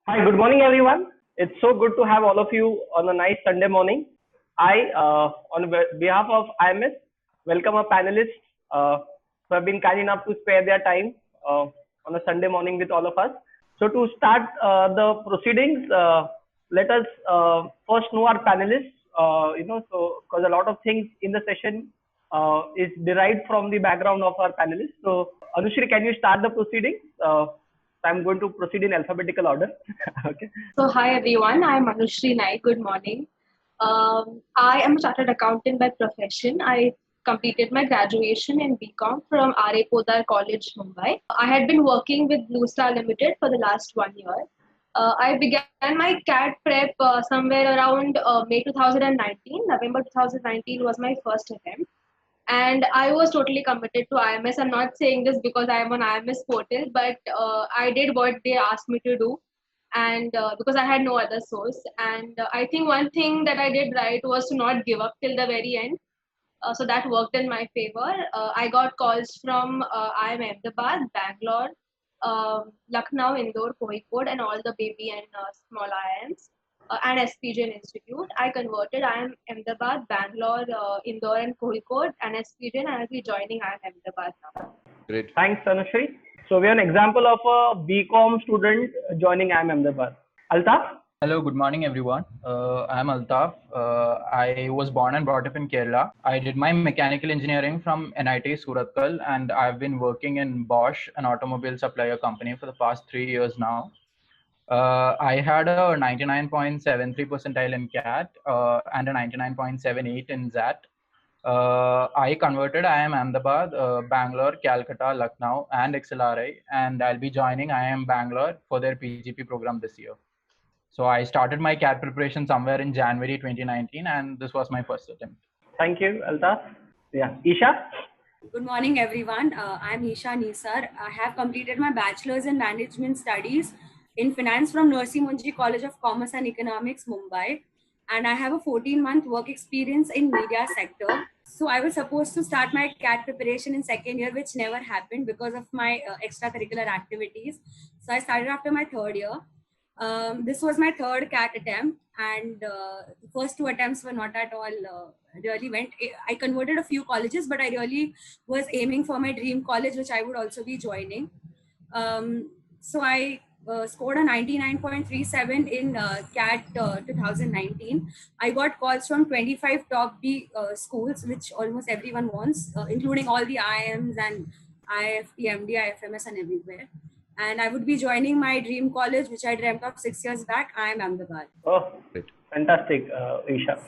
Hi, good morning, everyone. It's so good to have all of you on a nice Sunday morning. On behalf of IMS, welcome our panelists who have been kind enough to spare their time on a Sunday morning with all of us. So, to start the proceedings, let us first know our panelists. So because a lot of things in the session is derived from the background of our panelists. So, Anushri, can you start the proceedings? I'm going to proceed in alphabetical order. Okay. So, hi everyone, I'm Anushri Naik. Good morning. I am a chartered accountant by profession. I completed my graduation in BCom from R.A. Podar College, Mumbai. I had been working with Blue Star Limited for the last 1 year. I began my CAT prep somewhere around May 2019. November 2019 was my first attempt. And I was totally committed to IMS. I'm not saying this because I am on IMS portal, but I did what they asked me to do, and because I had no other source. And I think one thing that I did right was to not give up till the very end. So that worked in my favor. I got calls from IIM Ahmedabad, Bangalore, Lucknow, Indore, Kozhikode, and all the baby and small IIMs. And SPGN Institute. I converted. I am Ahmedabad, Bangalore, Indore, and Kozhikode, and SPGN. I will be joining I am Ahmedabad now. Great. Thanks, Anushri. So we are an example of a BCom student joining IIM Ahmedabad. Altaf? Hello, good morning, everyone. I'm Altaf. I was born and brought up in Kerala. I did my mechanical engineering from NIT Surathkal, and I've been working in Bosch, an automobile supplier company, for the past 3 years now. I had a 99.73 percentile in CAT and a 99.78 in ZAT. I converted IIM Ahmedabad, Bangalore, Calcutta, Lucknow, and XLRI, and I'll be joining IIM Bangalore for their PGP program this year. So I started my CAT preparation somewhere in January 2019, and this was my first attempt. Thank you, Altaf. Yeah, Isha? Good morning, everyone. I'm Isha Nisar. I have completed my bachelor's in management studies in finance from Nursey Munji College of Commerce and Economics, Mumbai. And I have a 14-month work experience in media sector. So I was supposed to start my CAT preparation in second year, which never happened because of my extracurricular activities. So I started after my third year. This was my third CAT attempt, and the first two attempts were not at all really went. I converted a few colleges, but I really was aiming for my dream college, which I would also be joining. So I scored a 99.37 in CAT 2019. I got calls from 25 top B schools, which almost everyone wants, including all the IIMs and IFT, MD, IFMS, and everywhere. And I would be joining my dream college, which I dreamt of 6 years back. I am Ahmedabad. Oh, fantastic, Isha.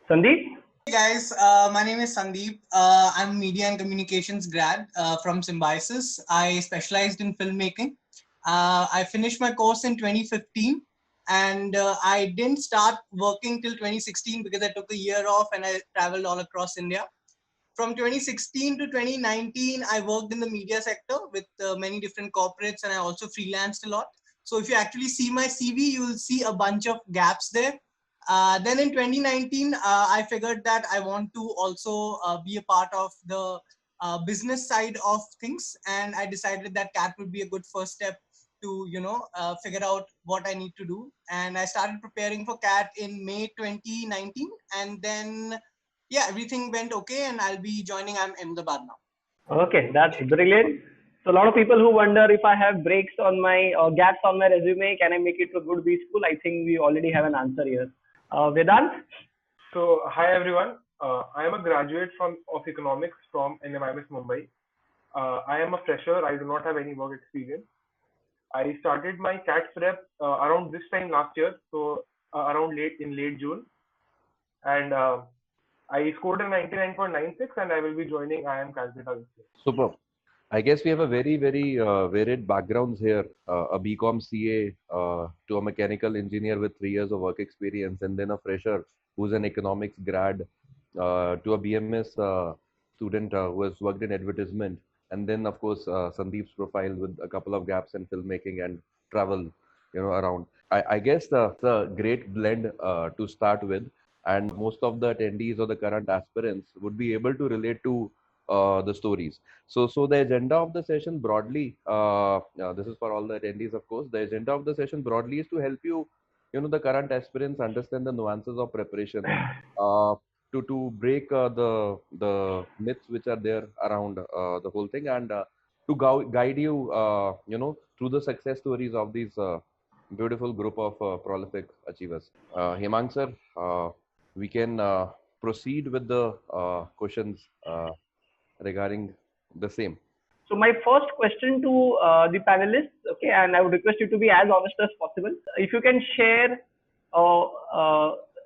Sandeep? Hey guys, my name is Sandeep. I'm media and communications grad from Symbiosis. I specialized in filmmaking. I finished my course in 2015, and I didn't start working till 2016 because I took a year off and I traveled all across India. From 2016 to 2019, I worked in the media sector with many different corporates, and I also freelanced a lot. So if you actually see my CV, you will see a bunch of gaps there. Then in 2019, I figured that I want to also be a part of the business side of things, and I decided that CAT would be a good first step to figure out what I need to do. And I started preparing for CAT in May 2019, and then everything went okay, and I'll be joining IIM Ahmedabad now. Okay, that's brilliant. So a lot of people who wonder if I have breaks on my gaps on my resume, can I make it to a good B school? I think we already have an answer here. Vedant? So, hi everyone. I am a graduate of economics from NMIMS Mumbai. I am a fresher. I do not have any work experience. I started my CAT prep around this time last year, so around late June, and I scored a 99.96, and I will be joining IIM Calcutta this year. Super. I guess we have a very, very varied backgrounds here. A BCom CA to a mechanical engineer with 3 years of work experience, and then a fresher who's an economics grad to a BMS student who has worked in advertisement, and then of course Sandeep's profile with a couple of gaps in filmmaking and travel, around. I guess the great blend to start with, and most of the attendees or the current aspirants would be able to relate to the stories. So the agenda of the session broadly, this is for all the attendees, of course. The agenda of the session broadly is to help you, the current aspirants understand the nuances of preparation, to break the myths which are there around the whole thing, and to guide you, through the success stories of these beautiful group of prolific achievers. Hemang sir, we can proceed with the questions regarding the same. So my first question to the panelists, okay, and I would request you to be as honest as possible. If you can share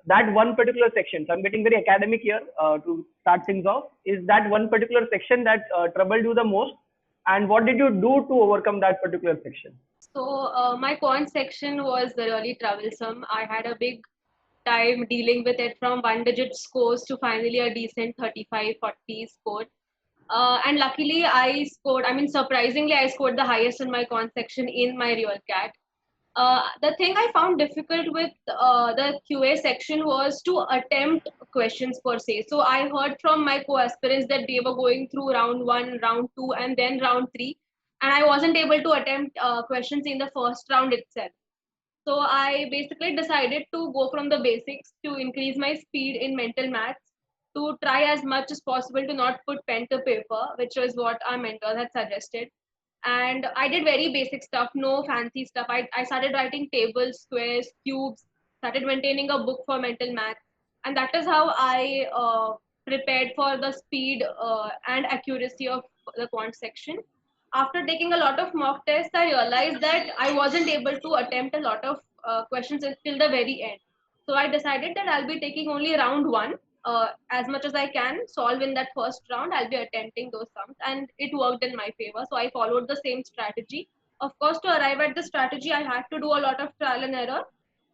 that one particular section. So I'm getting very academic here to start things off. Is that one particular section that troubled you the most, and what did you do to overcome that particular section? So my quant section was really troublesome. I had a big time dealing with it, from one-digit scores to finally a decent 35, 40 score. And luckily I scored, surprisingly, I scored the highest in my quant section in my real CAT. The thing I found difficult with the QA section was to attempt questions per se. So I heard from my co-aspirants that they were going through round 1, round 2, and then round 3. And I wasn't able to attempt questions in the first round itself. So I basically decided to go from the basics to increase my speed in mental maths, to try as much as possible to not put pen to paper, which was what our mentor had suggested. And I did very basic stuff, no fancy stuff. I started writing tables, squares, cubes, started maintaining a book for mental math. And that is how I prepared for the speed and accuracy of the quant section. After taking a lot of mock tests, I realized that I wasn't able to attempt a lot of questions until the very end. So I decided that I'll be taking only round 1. As much as I can solve in that first round, I'll be attempting those sums, and it worked in my favor. So I followed the same strategy. Of course, to arrive at the strategy, I had to do a lot of trial and error,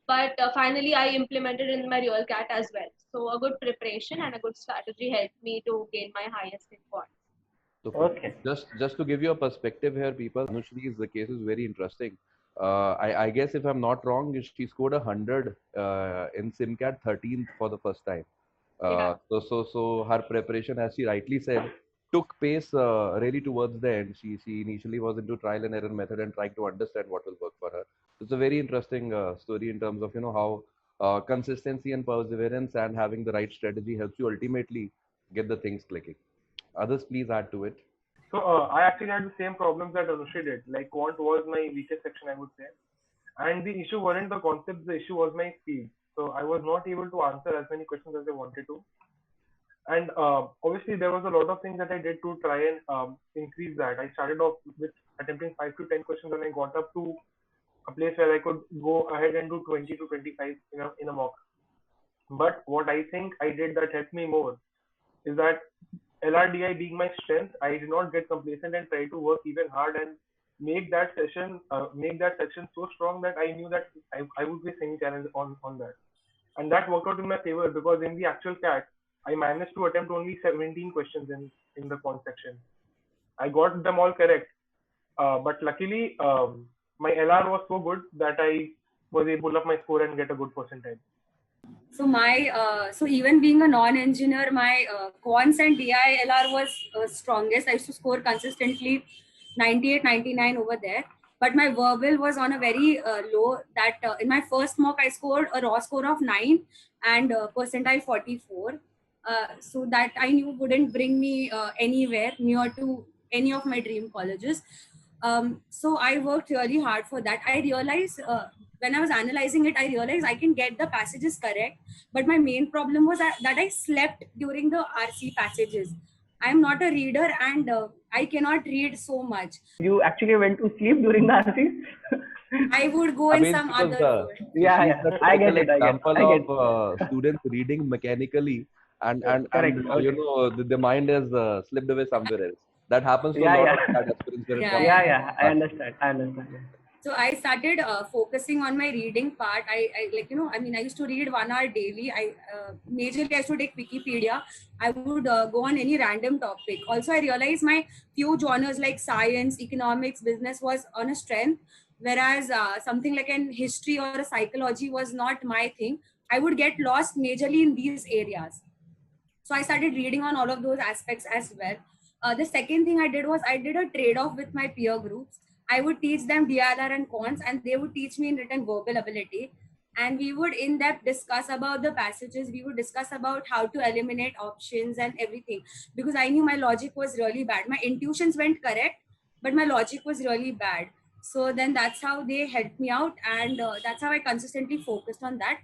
but finally I implemented in my real CAT as well. So a good preparation and a good strategy helped me to gain my highest in points. So Okay. Just to give you a perspective here, people, Anushri's the case is very interesting. I guess if I'm not wrong, she scored 100 in SimCAT 13th for the first time. So her preparation, as she rightly said, took pace really towards the end. She initially was into trial and error method and trying to understand what will work for her. It's a very interesting story in terms of how consistency and perseverance and having the right strategy helps you ultimately get the things clicking. Others, please add to it. So I actually had the same problems that Anushri did. Like quant was my weakest section, I would say. And the issue wasn't the concepts, the issue was my speed. So I was not able to answer as many questions as I wanted to. And obviously there was a lot of things that I did to try and increase that. I started off with attempting 5 to 10 questions, and I got up to a place where I could go ahead and do 20 to 25 in a mock. But what I think I did that helped me more is that LRDI being my strength, I did not get complacent and try to work even hard and make that section so strong that I knew that I would face any challenge on that. And that worked out in my favor, because in the actual CAT, I managed to attempt only 17 questions in the quant section. I got them all correct. But luckily, my LR was so good that I was able to pull up my score and get a good percentile. So so even being a non-engineer, my quants and DI LR was strongest. I used to score consistently 98, 99 over there. But my verbal was on a very low. That in my first mock, I scored a raw score of 9 and percentile 44. So that I knew wouldn't bring me anywhere near to any of my dream colleges. So I worked really hard for that. I realized when I was analyzing it, I realized I can get the passages correct, but my main problem was that I slept during the RC passages. I am not a reader, and I cannot read so much. You actually went to sleep during the RCs? I would go in some other mode. Yeah, I get it. Example of students reading mechanically, and the mind is slipped away somewhere else. That happens to a lot of aspirants. I understand. So I started focusing on my reading part. I used to read 1 hour daily. Majorly I used to take Wikipedia. I would go on any random topic. Also, I realized my few genres like science, economics, business was on a strength, whereas something like an history or a psychology was not my thing. I would get lost majorly in these areas. So I started reading on all of those aspects as well. The second thing I did was I did a trade-off with my peer groups. I would teach them DLR and cons, and they would teach me in written verbal ability. And we would in depth discuss about the passages. We would discuss about how to eliminate options and everything, because I knew my logic was really bad. My intuitions went correct, but my logic was really bad. So then that's how they helped me out, and that's how I consistently focused on that.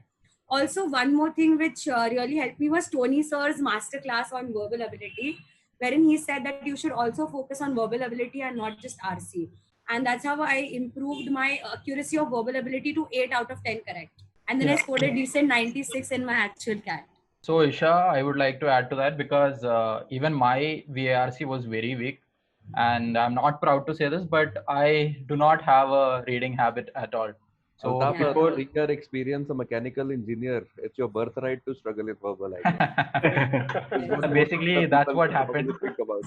Also, one more thing which really helped me was Tony Sir's masterclass on verbal ability, wherein he said that you should also focus on verbal ability and not just RC. And that's how I improved my accuracy of verbal ability to 8 out of 10 correct. And then I scored a decent 96 in my actual CAT. So Isha, I would like to add to that, because even my VARC was very weak, and I'm not proud to say this, but I do not have a reading habit at all. So Altaf, before a 3-year experience, a mechanical engineer, it's your birthright to struggle in verbal. So basically that's what happened. Think about.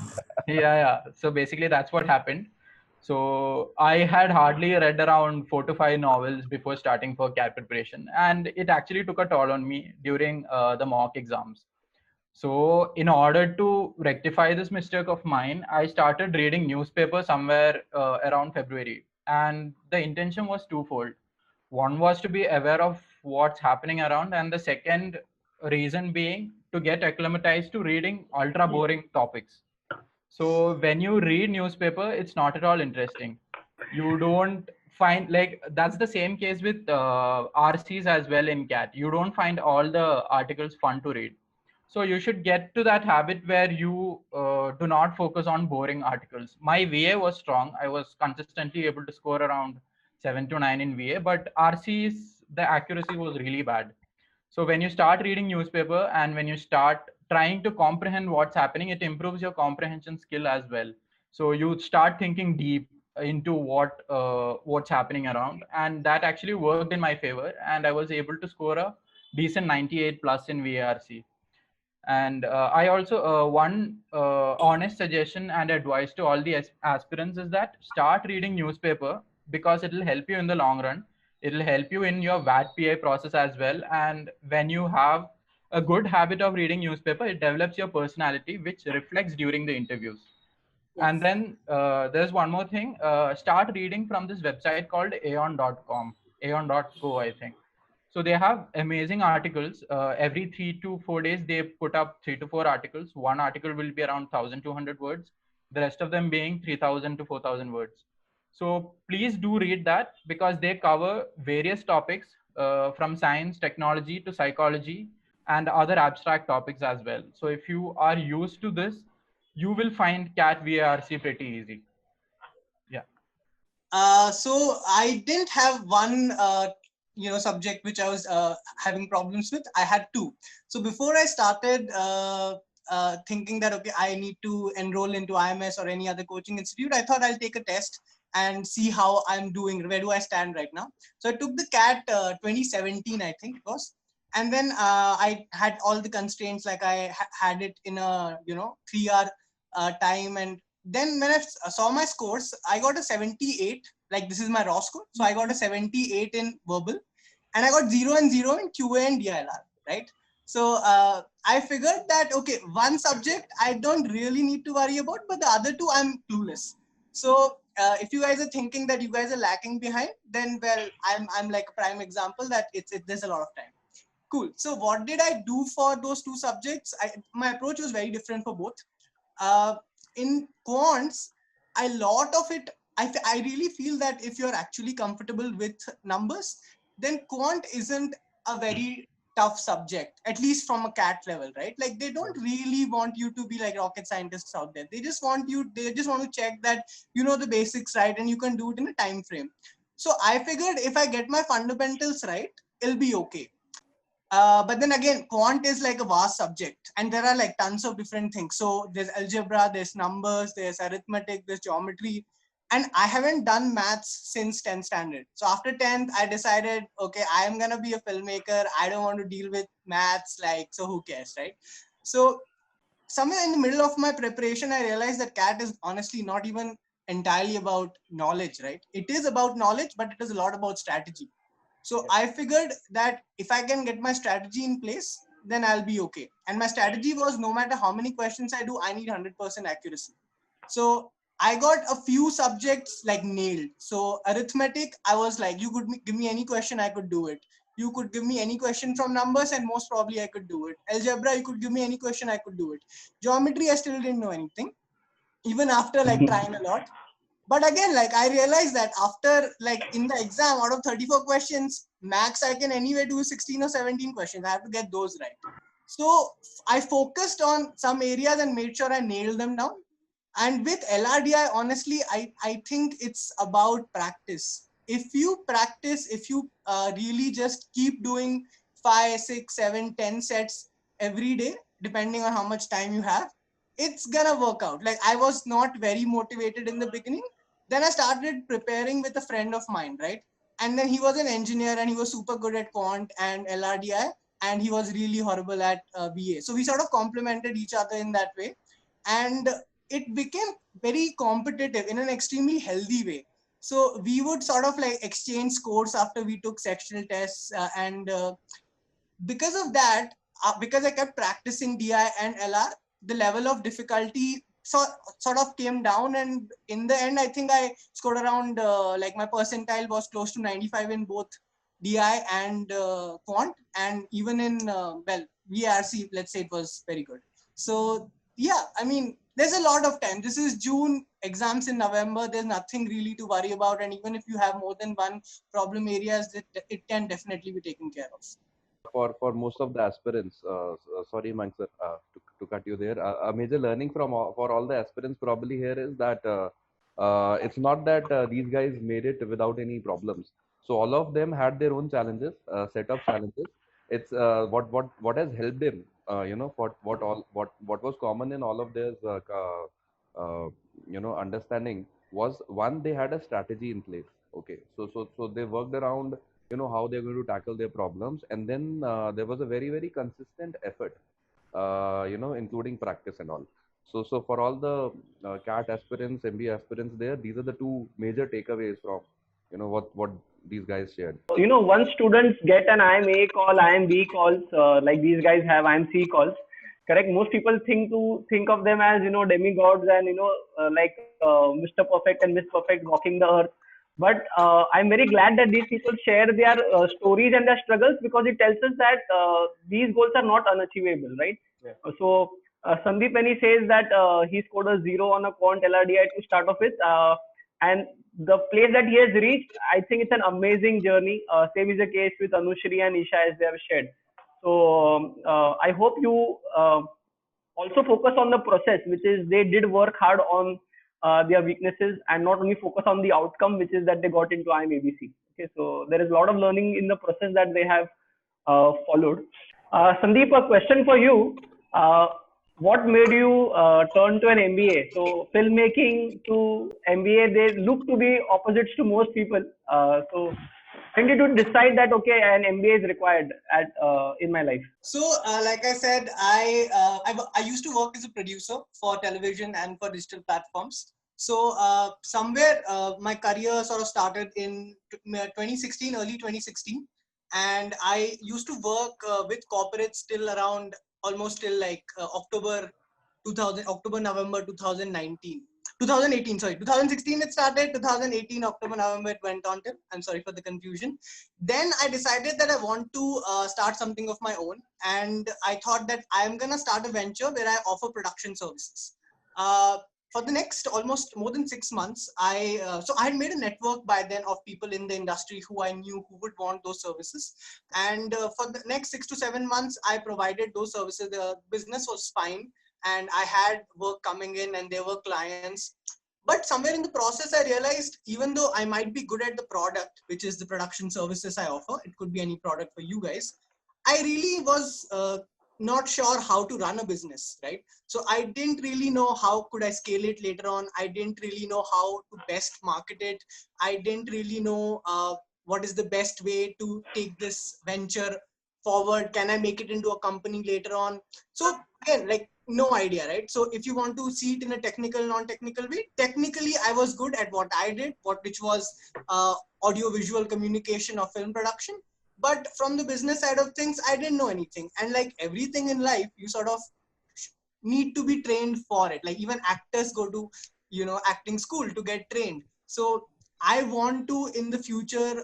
Yeah. So basically that's what happened. So I had hardly read around 4 to 5 novels before starting for CAT preparation, and it actually took a toll on me during the mock exams. So in order to rectify this mistake of mine, I started reading newspaper somewhere around February, and the intention was twofold. One was to be aware of what's happening around, and the second reason being to get acclimatized to reading ultra boring topics. So when you read newspaper, it's not at all interesting. You don't find, like, that's the same case with RCs as well in CAT. You don't find all the articles fun to read. So you should get to that habit where you do not focus on boring articles. My VA was strong. I was consistently able to score around 7 to 9 in VA, but RCs, the accuracy was really bad. So when you start reading newspaper and when you start trying to comprehend what's happening, it improves your comprehension skill as well. So you start thinking deep into what's happening around, and that actually worked in my favor, and I was able to score a decent 98 plus in VARC. And I also one honest suggestion and advice to all the aspirants is that start reading newspaper, because it will help you in the long run. It will help you in your VAT PI process as well. And when you have a good habit of reading newspaper, it develops your personality, which reflects during the interviews. Yes. And then there's one more thing. Start reading from this website called aeon.com, aeon.co, I think. So they have amazing articles. Every 3 to 4 days, they put up 3 to 4 articles. One article will be around 1,200 words. The rest of them being 3,000 to 4,000 words. So please do read that, because they cover various topics from science, technology to psychology and other abstract topics as well. So if you are used to this, you will find CAT VARC pretty easy. Yeah. So I didn't have one subject which I was having problems with. I had two. So before I started thinking that, okay, I need to enroll into IMS or any other coaching institute, I thought I'll take a test and see how I'm doing. Where do I stand right now? So I took the CAT 2017, I think it was. And then I had all the constraints, like I had it in a 3-hour time. And then when I saw my scores, I got a 78. Like, this is my raw score. So I got a 78 in verbal, and I got 0 and 0 in QA and DLR, right? So I figured that, okay, one subject I don't really need to worry about, but the other two I'm clueless. So if you guys are thinking that you guys are lacking behind, then, well, I'm like a prime example that there's a lot of time. Cool. So what did I do for those two subjects? My approach was very different for both. In quants, a lot of it, I really feel that if you're actually comfortable with numbers, then quant isn't a very tough subject, at least from a CAT level, right? Like, they don't really want you to be like rocket scientists out there. They just want to check that you know the basics, right? And you can do it in a time frame. So I figured if I get my fundamentals right, it'll be okay. But then again, quant is like a vast subject, and there are like tons of different things. So there's algebra, there's numbers, there's arithmetic, there's geometry. And I haven't done maths since 10th standard. So after 10th, I decided, okay, I'm going to be a filmmaker. I don't want to deal with maths, like, so who cares, right? So somewhere in the middle of my preparation, I realized that CAT is honestly not even entirely about knowledge, right? It is about knowledge, but it is a lot about strategy. So I figured that if I can get my strategy in place, then I'll be okay. And my strategy was, no matter how many questions I do, I need 100% accuracy. So I got a few subjects like nailed. So arithmetic, I was like, you could give me any question, I could do it. You could give me any question from numbers and most probably I could do it. Algebra, you could give me any question, I could do it. Geometry, I still didn't know anything, even after like trying a lot. But again, like I realized that after like in the exam, out of 34 questions, max I can anyway do 16 or 17 questions. I have to get those right. So I focused on some areas and made sure I nailed them down. And with LRDI, honestly, I think it's about practice. If you practice, if you really just keep doing 5, 6, 7, 10 sets every day, depending on how much time you have, it's gonna work out. Like I was not very motivated in the beginning. Then I started preparing with a friend of mine, right? And then he was an engineer and he was super good at quant and LRDI, and he was really horrible at BA. So we sort of complemented each other in that way. And it became very competitive in an extremely healthy way. So we would sort of like exchange scores after we took sectional tests. And because of that, because I kept practicing DI and LR, the level of difficulty sort of came down. And in the end, I think I scored around, like my percentile was close to 95 in both DI and quant. And even in, VRC, let's say it was very good. So yeah, I mean, there's a lot of time. This is June, exams in November. There's nothing really to worry about. And even if you have more than one problem areas, it can definitely be taken care of. For most of the aspirants, sorry, Mank sir, to cut you there. A major learning for all the aspirants probably here is that it's not that these guys made it without any problems. So all of them had their own challenges, set of challenges. It's what has helped him. What was common in all of theirs, understanding was, one, they had a strategy in place. Okay, so they worked around how they're going to tackle their problems, and then there was a very, very consistent effort, including practice and all. So for all the CAT aspirants, MBA aspirants there, these are the two major takeaways from what these guys shared. Once students get an IMA call, IMB calls, like these guys have IMC calls, correct? Most people think of them as demigods and Mr. Perfect and Miss Perfect walking the earth. But I'm very glad that these people share their stories and their struggles, because it tells us that these goals are not unachievable, right? Yeah. So Sandeep, when he says that he scored a 0 on a quant LRDI to start off with, and the place that he has reached, I think it's an amazing journey. Same is the case with Anushri and Isha, as they have shared. So I hope you also focus on the process, which is they did work hard on their weaknesses, and not only focus on the outcome, which is that they got into IMABC. Okay, so there is a lot of learning in the process that they have followed. Sandeep, a question for you. What made you turn to an MBA? So filmmaking to MBA, they look to be opposites to most people. So when did you decide that, okay, an MBA is required in my life? So, like I said, I used to work as a producer for television and for digital platforms. So somewhere my career sort of started in 2016, early 2016. And I used to work with corporates till around almost till like October, November 2019. 2018, sorry, 2016 it started, 2018 October, November it went on till. I'm sorry for the confusion. Then I decided that I want to start something of my own, and I thought that I'm gonna start a venture where I offer production services. For the next almost more than 6 months, so I had made a network by then of people in the industry who I knew who would want those services, and for the next 6 to 7 months, I provided those services. The business was fine, and I had work coming in, and there were clients. But somewhere in the process, I realized, even though I might be good at the product, which is the production services I offer, it could be any product for you guys, I really was not sure how to run a business, right? So I didn't really know how could I scale it later on. I didn't really know how to best market it. I didn't really know what is the best way to take this venture forward. Can I make it into a company later on? So again, like, no idea, right? So if you want to see it in a technical, non-technical way, technically I was good at what I did, which was audio visual communication or film production. But from the business side of things, I didn't know anything. And like everything in life, you sort of need to be trained for it. Like even actors go to, acting school to get trained. So I want to in the future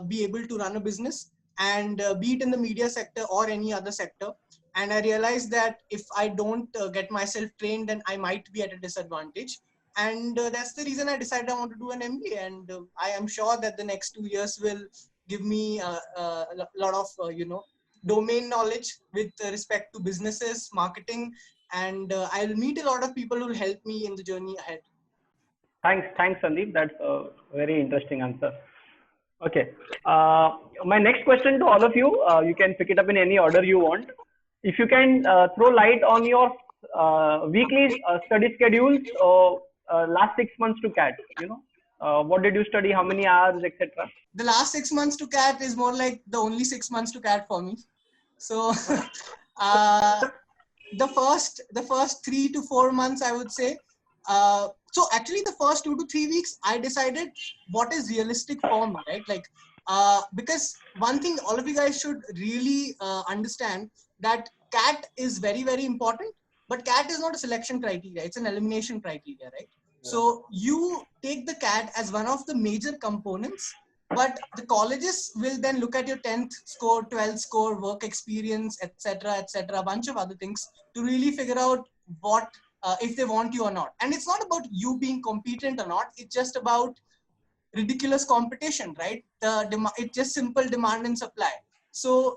be able to run a business and be it in the media sector or any other sector. And I realized that if I don't get myself trained, then I might be at a disadvantage. And that's the reason I decided I want to do an MBA. And I am sure that the next 2 years will give me a lot of, domain knowledge with respect to businesses, marketing, and I'll meet a lot of people who will help me in the journey ahead. Thanks, Sandeep. That's a very interesting answer. Okay. My next question to all of you, you can pick it up in any order you want. If you can throw light on your weekly study schedules or last 6 months to CAT, what did you study, how many hours, etc. The last 6 months to CAT is more like the only 6 months to CAT for me. So the first 3 to 4 months, I would say. So actually the first 2 to 3 weeks, I decided what is realistic for me, right? Like, because one thing all of you guys should really understand that CAT is very, very important, but CAT is not a selection criteria. It's an elimination criteria, right? Yeah. So you take the CAT as one of the major components, but the colleges will then look at your 10th score, 12th score, work experience, etc., a bunch of other things to really figure out what, if they want you or not. And it's not about you being competent or not. It's just about ridiculous competition, right? It's just simple demand and supply. So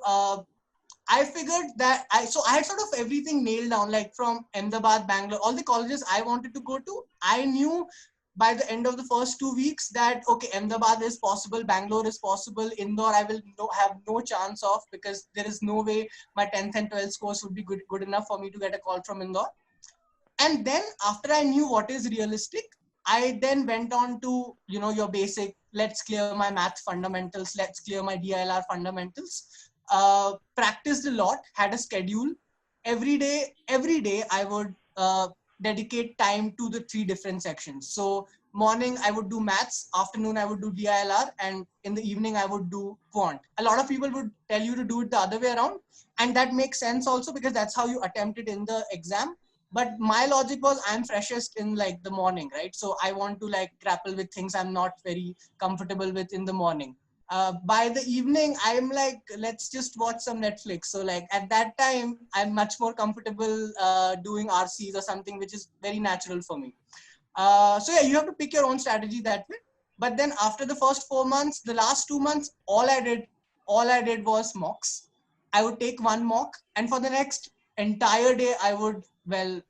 I figured that I had sort of everything nailed down, like from Ahmedabad, Bangalore, all the colleges I wanted to go to. I knew by the end of the first 2 weeks that, okay, Ahmedabad is possible, Bangalore is possible, Indore I will have no chance of, because there is no way my 10th and 12th scores would be good enough for me to get a call from Indore. And then after I knew what is realistic, I then went on to, your basic, let's clear my math fundamentals, let's clear my DILR fundamentals, practiced a lot, had a schedule. Every day I would dedicate time to the 3 different sections. So morning I would do maths, afternoon I would do DILR, and in the evening I would do quant. A lot of people would tell you to do it the other way around, and that makes sense also because that's how you attempt it in the exam. But my logic was I'm freshest in like the morning, right? So I want to like grapple with things I'm not very comfortable with in the morning. By the evening, I'm like, let's just watch some Netflix. So like at that time, I'm much more comfortable doing RCs or something, which is very natural for me. So yeah, you have to pick your own strategy that way. But then after the first 4 months, the last 2 months, all I did was mocks. I would take one mock, and for the next entire day, I would,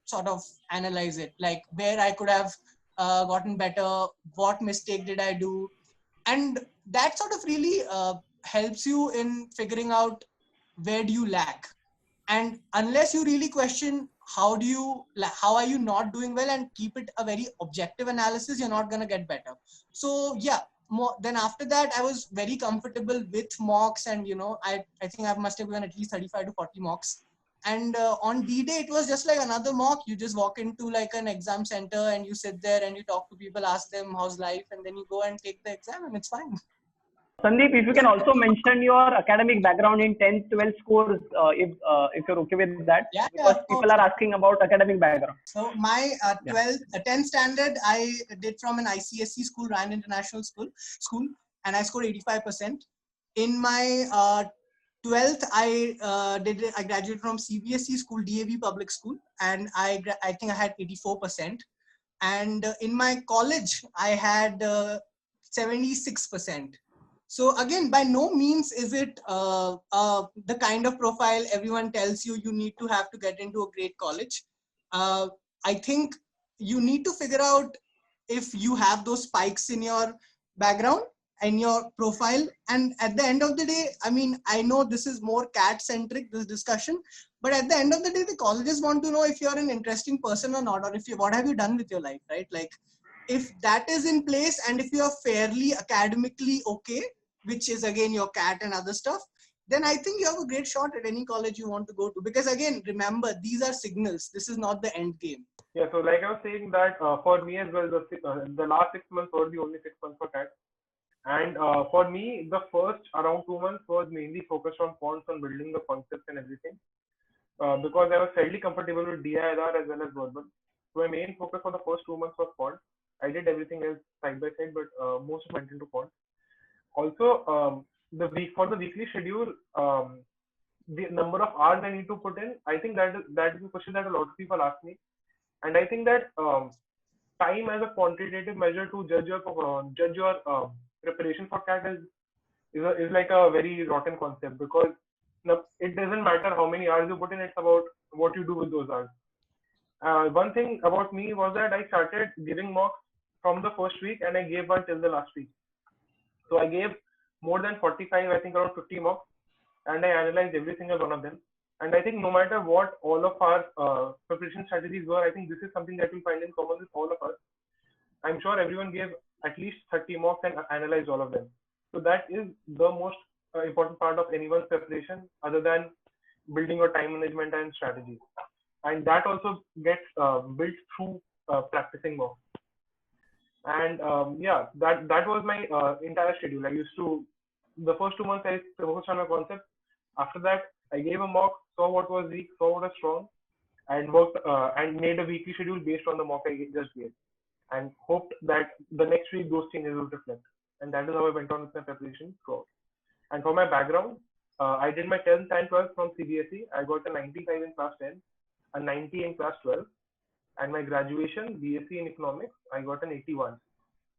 sort of analyze it, like where I could have gotten better, what mistake did I do. And that sort of really helps you in figuring out where do you lack. And unless you really question how are you not doing well and keep it a very objective analysis, you're not going to get better. So yeah, then after that, I was very comfortable with mocks, and I think I must have given at least 35 to 40 mocks. And on D-Day, it was just like another mock. You just walk into like an exam center and you sit there and you talk to people, ask them how's life, and then you go and take the exam, and it's fine. Sandeep, if you can also mention your academic background in 10th, 12th scores, if you're okay with that, because people are asking about academic background. So my 10th standard, I did from an ICSE school, Ryan International School, and I scored 85%. In my 12th, I graduated from CBSE school, DAV public school, and I think I had 84%. And in my college, I had 76%. So again, by no means is it the kind of profile everyone tells you need to have to get into a great college. I think you need to figure out if you have those spikes in your background and your profile. And at the end of the day, I mean, I know this is more CAT centric, this discussion, but at the end of the day, the colleges want to know if you're an interesting person or not, or what have you done with your life, right? Like if that is in place, and if you're fairly academically okay, which is again your CAT and other stuff, then I think you have a great shot at any college you want to go to. Because again, remember, these are signals. This is not the end game. Yeah, so like I was saying that for me as well, the last 6 months were the only 6 months for CAT. And for me, the first around 2 months was mainly focused on quants, on building the concepts and everything, because I was fairly comfortable with DILR as well as verbal. So my main focus for the first 2 months was quant. I did everything else side by side, but most of it went into quant. Also, the weekly schedule, the number of hours I need to put in, I think that is a question that a lot of people ask me, and I think that time as a quantitative measure to judge your preparation for CAT is like a very rotten concept, because it doesn't matter how many hours you put in; it's about what you do with those hours. One thing about me was that I started giving mocks from the first week, and I gave one till the last week. So I gave more than 45, I think around 50 mocks, and I analyzed every single one of them. And I think no matter what all of our preparation strategies were, I think this is something that we find in common with all of us. I'm sure everyone gave at least 30 mocks and analyzed all of them. So that is the most important part of anyone's preparation, other than building your time management and strategy. And that also gets built through practicing mocks. And yeah, that was my entire schedule. I used to, the first 2 months I focused on my concept. After that, I gave a mock, saw what was weak, saw what was strong, and worked and made a weekly schedule based on the mock I just gave, and hoped that the next week those changes will reflect. And that is how I went on with my preparation throughout. And for my background, I did my 10th and 12th from CBSE. I got a 95 in class 10, a 90 in class 12, and my graduation, BSc in economics, I got an 81.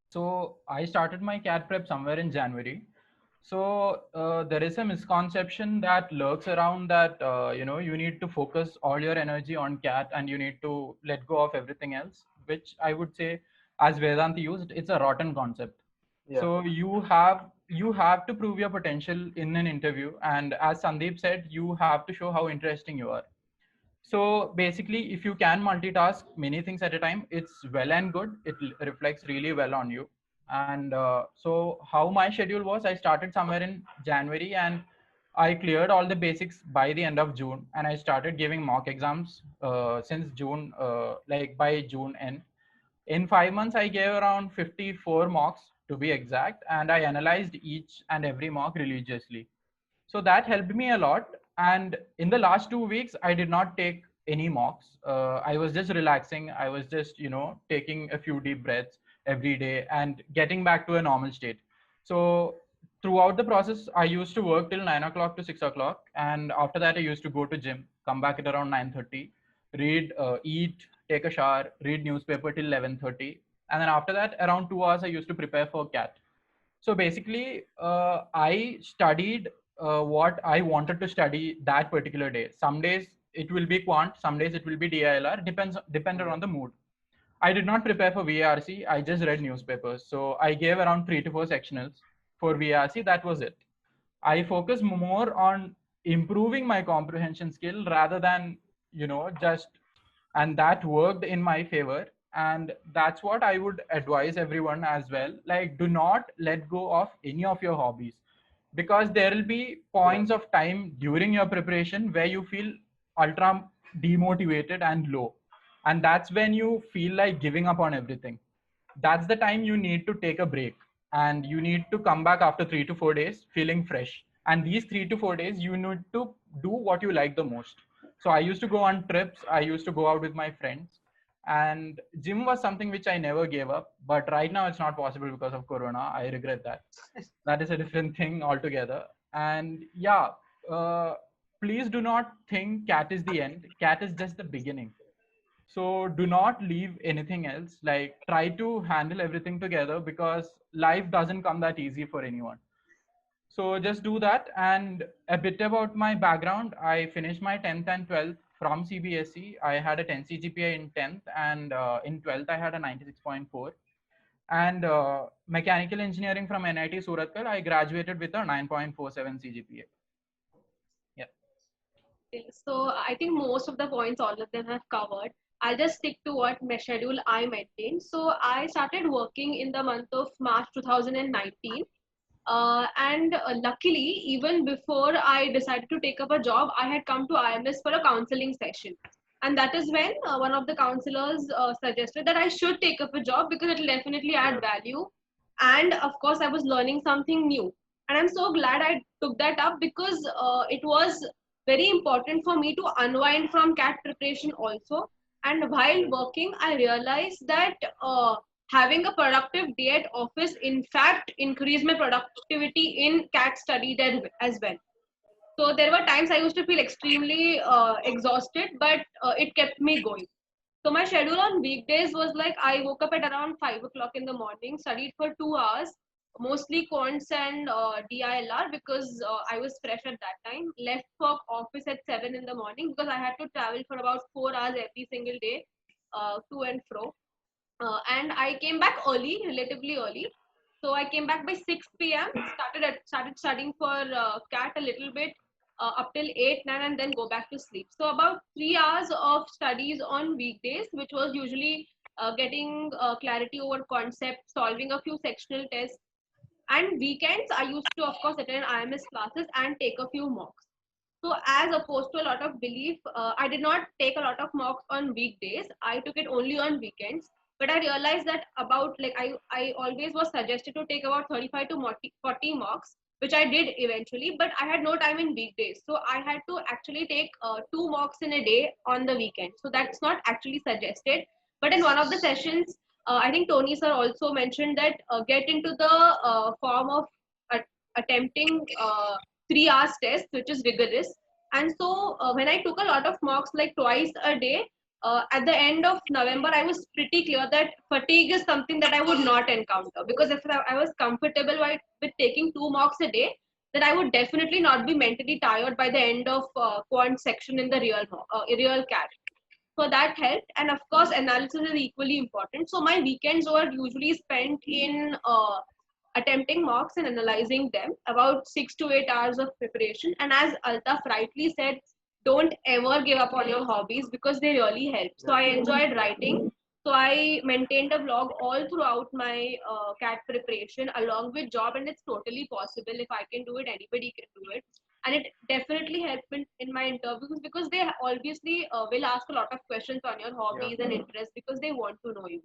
So I started my CAT prep somewhere in January. So there is a misconception that lurks around that you need to focus all your energy on CAT and you need to let go of everything else, which I would say, as Vedant used, it's a rotten concept. Yeah. So you have to prove your potential in an interview, and as Sandeep said, you have to show how interesting you are. So basically, if you can multitask many things at a time, it's well and good. It reflects really well on you. And so how my schedule was, I started somewhere in January and I cleared all the basics by the end of June, and I started giving mock exams since June, like by June end. In 5 months, I gave around 54 mocks to be exact, and I analyzed each and every mock religiously. So that helped me a lot. And in the last 2 weeks, I did not take any mocks. I was just relaxing. I was just, taking a few deep breaths every day and getting back to a normal state. So throughout the process, I used to work till 9 o'clock to 6 o'clock. And after that, I used to go to gym, come back at around 9:30, read, eat, take a shower, read newspaper till 11:30. And then after that, around 2 hours, I used to prepare for CAT. So basically, I studied what I wanted to study that particular day. Some days it will be quant, some days it will be DILR, depended on the mood. I did not prepare for VRC, I just read newspapers. So I gave around 3 to 4 sectionals for VRC, that was it. I focused more on improving my comprehension skill rather than, and that worked in my favor. And that's what I would advise everyone as well. Like, do not let go of any of your hobbies, because there will be points of time during your preparation where you feel ultra demotivated and low. And that's when you feel like giving up on everything. That's the time you need to take a break, and you need to come back after 3 to 4 days feeling fresh. And these 3 to 4 days, you need to do what you like the most. So I used to go on trips. I used to go out with my friends, and gym was something which I never gave up. But right now it's not possible because of Corona. I regret that. That is a different thing altogether. And yeah, please do not think CAT is the end. CAT is just the beginning. So do not leave anything else. Like, try to handle everything together, because life doesn't come that easy for anyone. So just do that. And a bit about my background, I finished my 10th and 12th from CBSE. I had a 10 CGPA in 10th, and in 12th I had a 96.4. And mechanical engineering from NIT Surathkal, I graduated with a 9.47 CGPA. Yeah. So I think most of the points, all of them have covered. I'll just stick to what schedule I maintained. So I started working in the month of March 2019. And luckily, even before I decided to take up a job, I had come to IMS for a counseling session. And that is when one of the counselors suggested that I should take up a job because it will definitely add value and of course I was learning something new. And I'm so glad I took that up, because it was very important for me to unwind from CAT preparation also. And while working, I realized that having a productive day at office in fact increased my productivity in CAT study there as well. So there were times I used to feel extremely exhausted, but it kept me going. So my schedule on weekdays was like I woke up at around 5 o'clock in the morning, studied for 2 hours, mostly quants and DILR, because I was fresh at that time. Left for office at 7 in the morning because I had to travel for about 4 hours every single day, to and fro. And I came back early, relatively early. So I came back by 6 p.m. Started studying for CAT a little bit, up till 8 9, and then go back to sleep. So about 3 hours of studies on weekdays, which was usually getting clarity over concept, solving a few sectional tests. And weekends, I used to, of course, attend IMS classes and take a few mocks. So as opposed to a lot of belief, I did not take a lot of mocks on weekdays. I took it only on weekends. But I realized that about like I always was suggested to take about 35 to 40 mocks, which I did eventually. But I had no time in weekdays, so I had to actually take 2 mocks in a day on the weekend. So that's not actually suggested. But in one of the sessions, I think Tony sir also mentioned that get into the form of attempting 3 hours test, which is rigorous. And so when I took a lot of mocks like twice a day, at the end of November, I was pretty clear that fatigue is something that I would not encounter, because if I was comfortable with taking 2 mocks a day, then I would definitely not be mentally tired by the end of quant section in the real CAT. So that helped. And of course, analysis is equally important. So my weekends were usually spent in attempting mocks and analyzing them, about 6 to 8 hours of preparation. And as Altaf rightly said, don't ever give up on your hobbies, because they really help. So I enjoyed writing. So I maintained a blog all throughout my CAT preparation along with job, and it's totally possible. If I can do it, anybody can do it. And it definitely helped in my interviews, because they obviously will ask a lot of questions on your hobbies and interests, because they want to know you.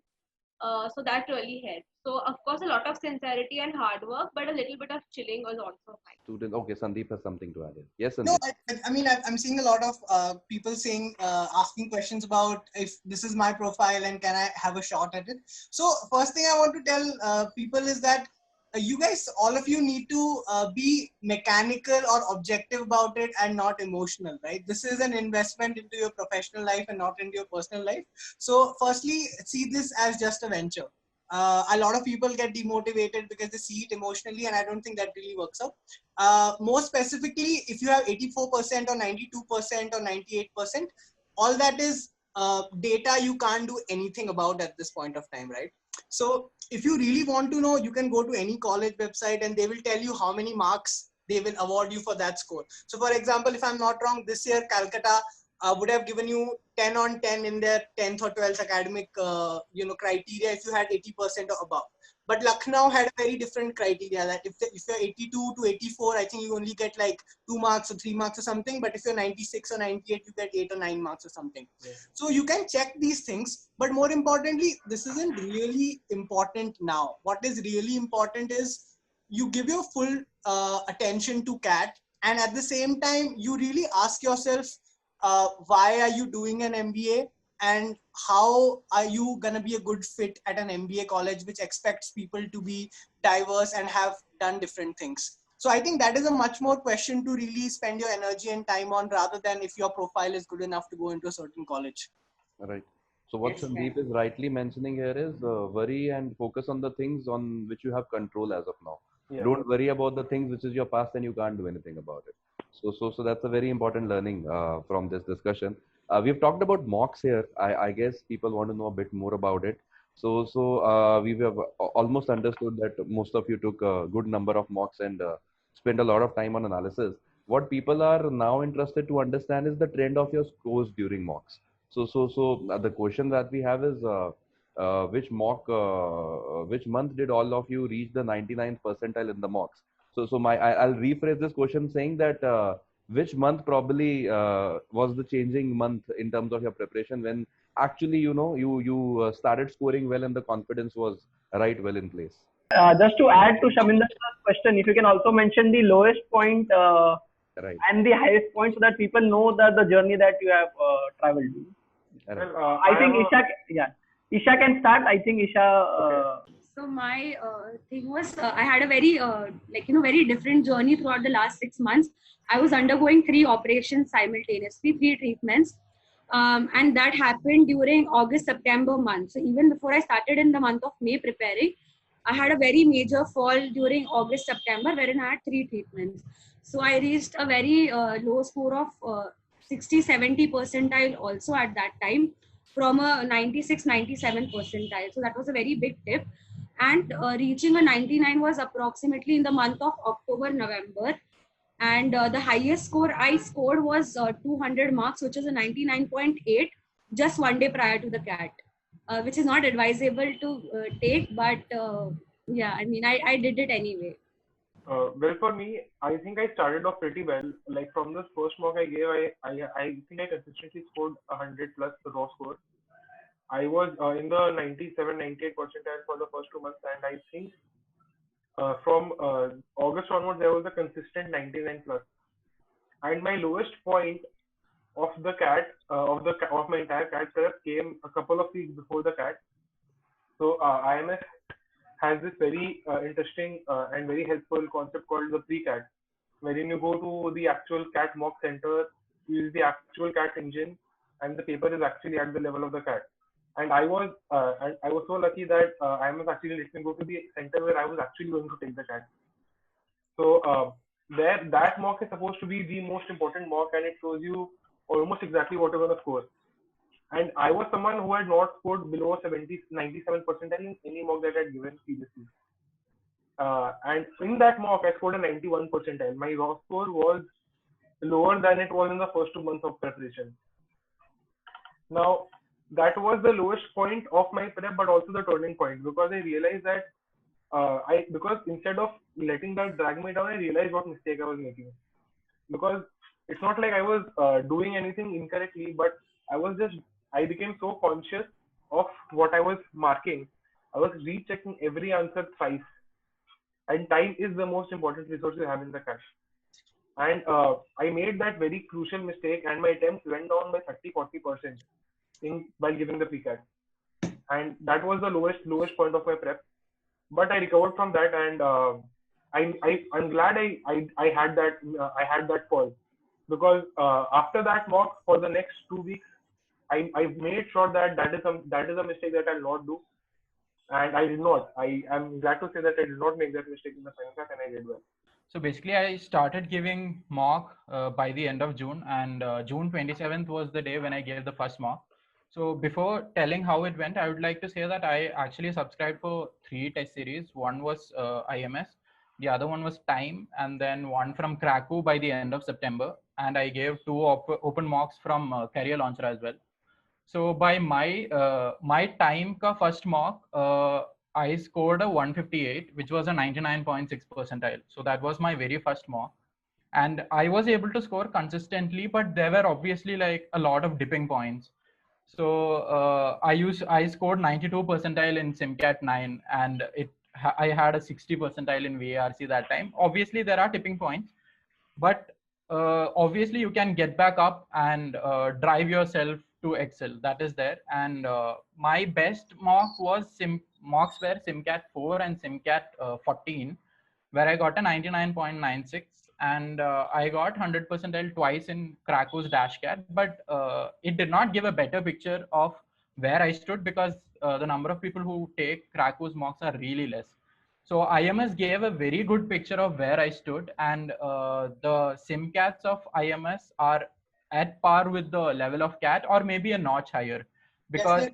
So that really helped. So of course, a lot of sincerity and hard work, but a little bit of chilling was also fine. Student, okay, Sandeep has something to add in. Yes, No, Sandeep. I mean, I'm seeing a lot of people saying, asking questions about if this is my profile and can I have a shot at it. So first thing I want to tell people is that you guys, all of you need to be mechanical or objective about it and not emotional, right? This is an investment into your professional life and not into your personal life. So firstly, see this as just a venture. A lot of people get demotivated because they see it emotionally, and I don't think that really works out. More specifically, if you have 84% or 92% or 98%, all that is data you can't do anything about at this point of time, right? So if you really want to know, you can go to any college website and they will tell you how many marks they will award you for that score. So for example, if I'm not wrong, this year Calcutta would have given you 10 on 10 in their 10th or 12th academic criteria if you had 80% or above. But Lucknow had a very different criteria, that if you're 82 to 84, I think you only get like 2 marks or 3 marks or something. But if you're 96 or 98, you get 8 or 9 marks or something. Yeah. So you can check these things. But more importantly, this isn't really important now. What is really important is you give your full attention to CAT. And at the same time, you really ask yourself, why are you doing an MBA? And how are you going to be a good fit at an MBA college which expects people to be diverse and have done different things? So I think that is a much more question to really spend your energy and time on, rather than if your profile is good enough to go into a certain college. Right. So what Sandeep is rightly mentioning here is worry and focus on the things on which you have control as of now. Yeah. Don't worry about the things which is your past and you can't do anything about it. So that's a very important learning from this discussion. We've talked about mocks here. I guess people want to know a bit more about it. So we have almost understood that most of you took a good number of mocks and spent a lot of time on analysis. What people are now interested to understand is the trend of your scores during mocks. So the question that we have is which month did all of you reach the 99th percentile in the mocks? So I'll rephrase this question saying that which month probably was the changing month in terms of your preparation, when actually you started scoring well and the confidence was right well in place? Just to add to Shaminder's question, if you can also mention the lowest point Right. and the highest point so that people know that the journey that you have traveled. Right. Well, I think Isha can start. I think Isha. So my thing was I had a very very different journey throughout the last 6 months. I was undergoing 3 operations simultaneously, 3 treatments, and that happened during August-September month. So even before I started in the month of May preparing, I had a very major fall during August-September, wherein I had 3 treatments. So I reached a very low score of 60-70 percentile also at that time, from a 96-97 percentile. So that was a very big dip, and reaching a 99 was approximately in the month of October, November. And the highest score I scored was 200 marks, which is a 99.8, just one day prior to the CAT, which is not advisable to take, but yeah, I mean, I did it anyway. Well, for me, I think I started off pretty well. Like from the first mock I gave, I think I consistently scored 100 plus the raw score. I was in the 97-98 percentile for the first 2 months, and I think from August onwards there was a consistent 99 plus. And my lowest point of the CAT of my entire CAT prep came a couple of weeks before the CAT. So IMS has this very interesting and very helpful concept called the pre-CAT, wherein you go to the actual CAT mock center, use the actual CAT engine, and the paper is actually at the level of the CAT. And I was so lucky that IMS actually let me go to the center where I was actually going to take the CAT. So that mock is supposed to be the most important mock, and it shows you almost exactly what you're going to score. And I was someone who had not scored below 97 percentile in any mock that I had given previously. And in that mock, I scored a 91 percentile. My raw score was lower than it was in the first 2 months of preparation. Now, that was the lowest point of my prep, but also the turning point, because I realized that because instead of letting that drag me down, I realized what mistake I was making. Because it's not like I was doing anything incorrectly, but I became so conscious of what I was marking. I was rechecking every answer thrice. And time is the most important resource you have in the cache. And I made that very crucial mistake, and my attempts went down by 30-40% by giving the pre-CAT. And that was the lowest point of my prep. But I recovered from that, and I'm glad I had that fall, because after that mock for the next 2 weeks, I made sure that is a mistake that I'll not do, and I did not. I am glad to say that I did not make that mistake in the final CAT, and I did well. So basically, I started giving mock by the end of June, and June 27th was the day when I gave the first mock. So before telling how it went, I would like to say that I actually subscribed for 3 test series. One was IMS, the other one was Time, and then one from Krakow by the end of September. And I gave 2 open mocks from Career Launcher as well. So by my Time ka first mock, I scored a 158, which was a 99.6 percentile. So that was my very first mock. And I was able to score consistently, but there were obviously like a lot of dipping points. So I scored 92 percentile in SimCat 9, and I had a 60 percentile in VARC that time. Obviously, there are tipping points, but obviously you can get back up and drive yourself to excel. That is there. And my best mock was mocks were SimCat 4 and SimCat 14, where I got a 99.96. And I got 100 percentile twice in Krakow's DashCat, but it did not give a better picture of where I stood, because the number of people who take Krakow's mocks are really less. So IMS gave a very good picture of where I stood, and the SimCats of IMS are at par with the level of CAT, or maybe a notch higher. Because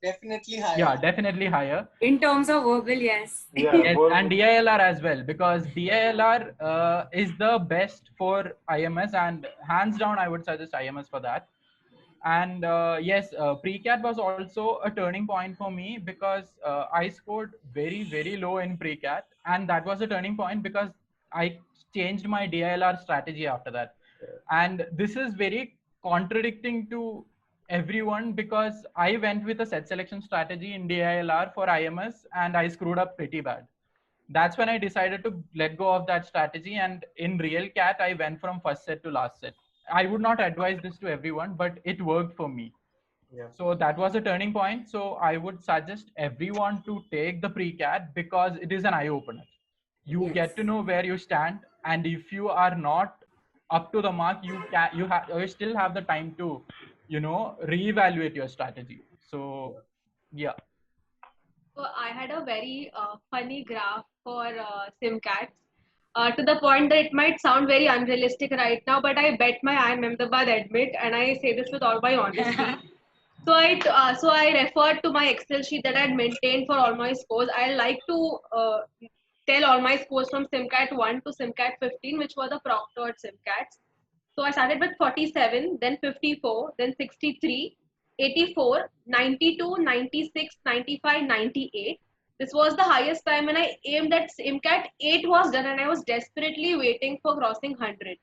definitely higher. Yeah, definitely higher. In terms of verbal, yes. Yeah, yes, and DILR as well, because DILR is the best for IMS, and hands down, I would suggest IMS for that. And yes, pre-CAT was also a turning point for me, because I scored very, very low in pre-CAT, and that was a turning point because I changed my DILR strategy after that. And this is very contradicting to everyone, because I went with a set selection strategy in DILR for IMS and I screwed up pretty bad. that's when I decided to let go of that strategy. And in real cat, I went from first set to last set. I would not advise this to everyone, but it worked for me. Yeah. So that was a turning point. So I would suggest everyone to take the pre-cat because it is an eye-opener. You get to know where you stand, and if you are not up to the mark, you still have the time to, reevaluate your strategy. So yeah. So I had a very funny graph for SimCats. To the point that it might sound very unrealistic right now, but I bet my IIM Ahmedabad admit, and I say this with all my honesty. So I referred to my Excel sheet that I had maintained for all my scores. I like to tell all my scores from SimCat 1 to SimCat 15, which were the proctored SimCats. So I started with 47, then 54, then 63, 84, 92, 96, 95, 98. This was the highest time when I aimed at SimCat 8 was done and I was desperately waiting for crossing 100.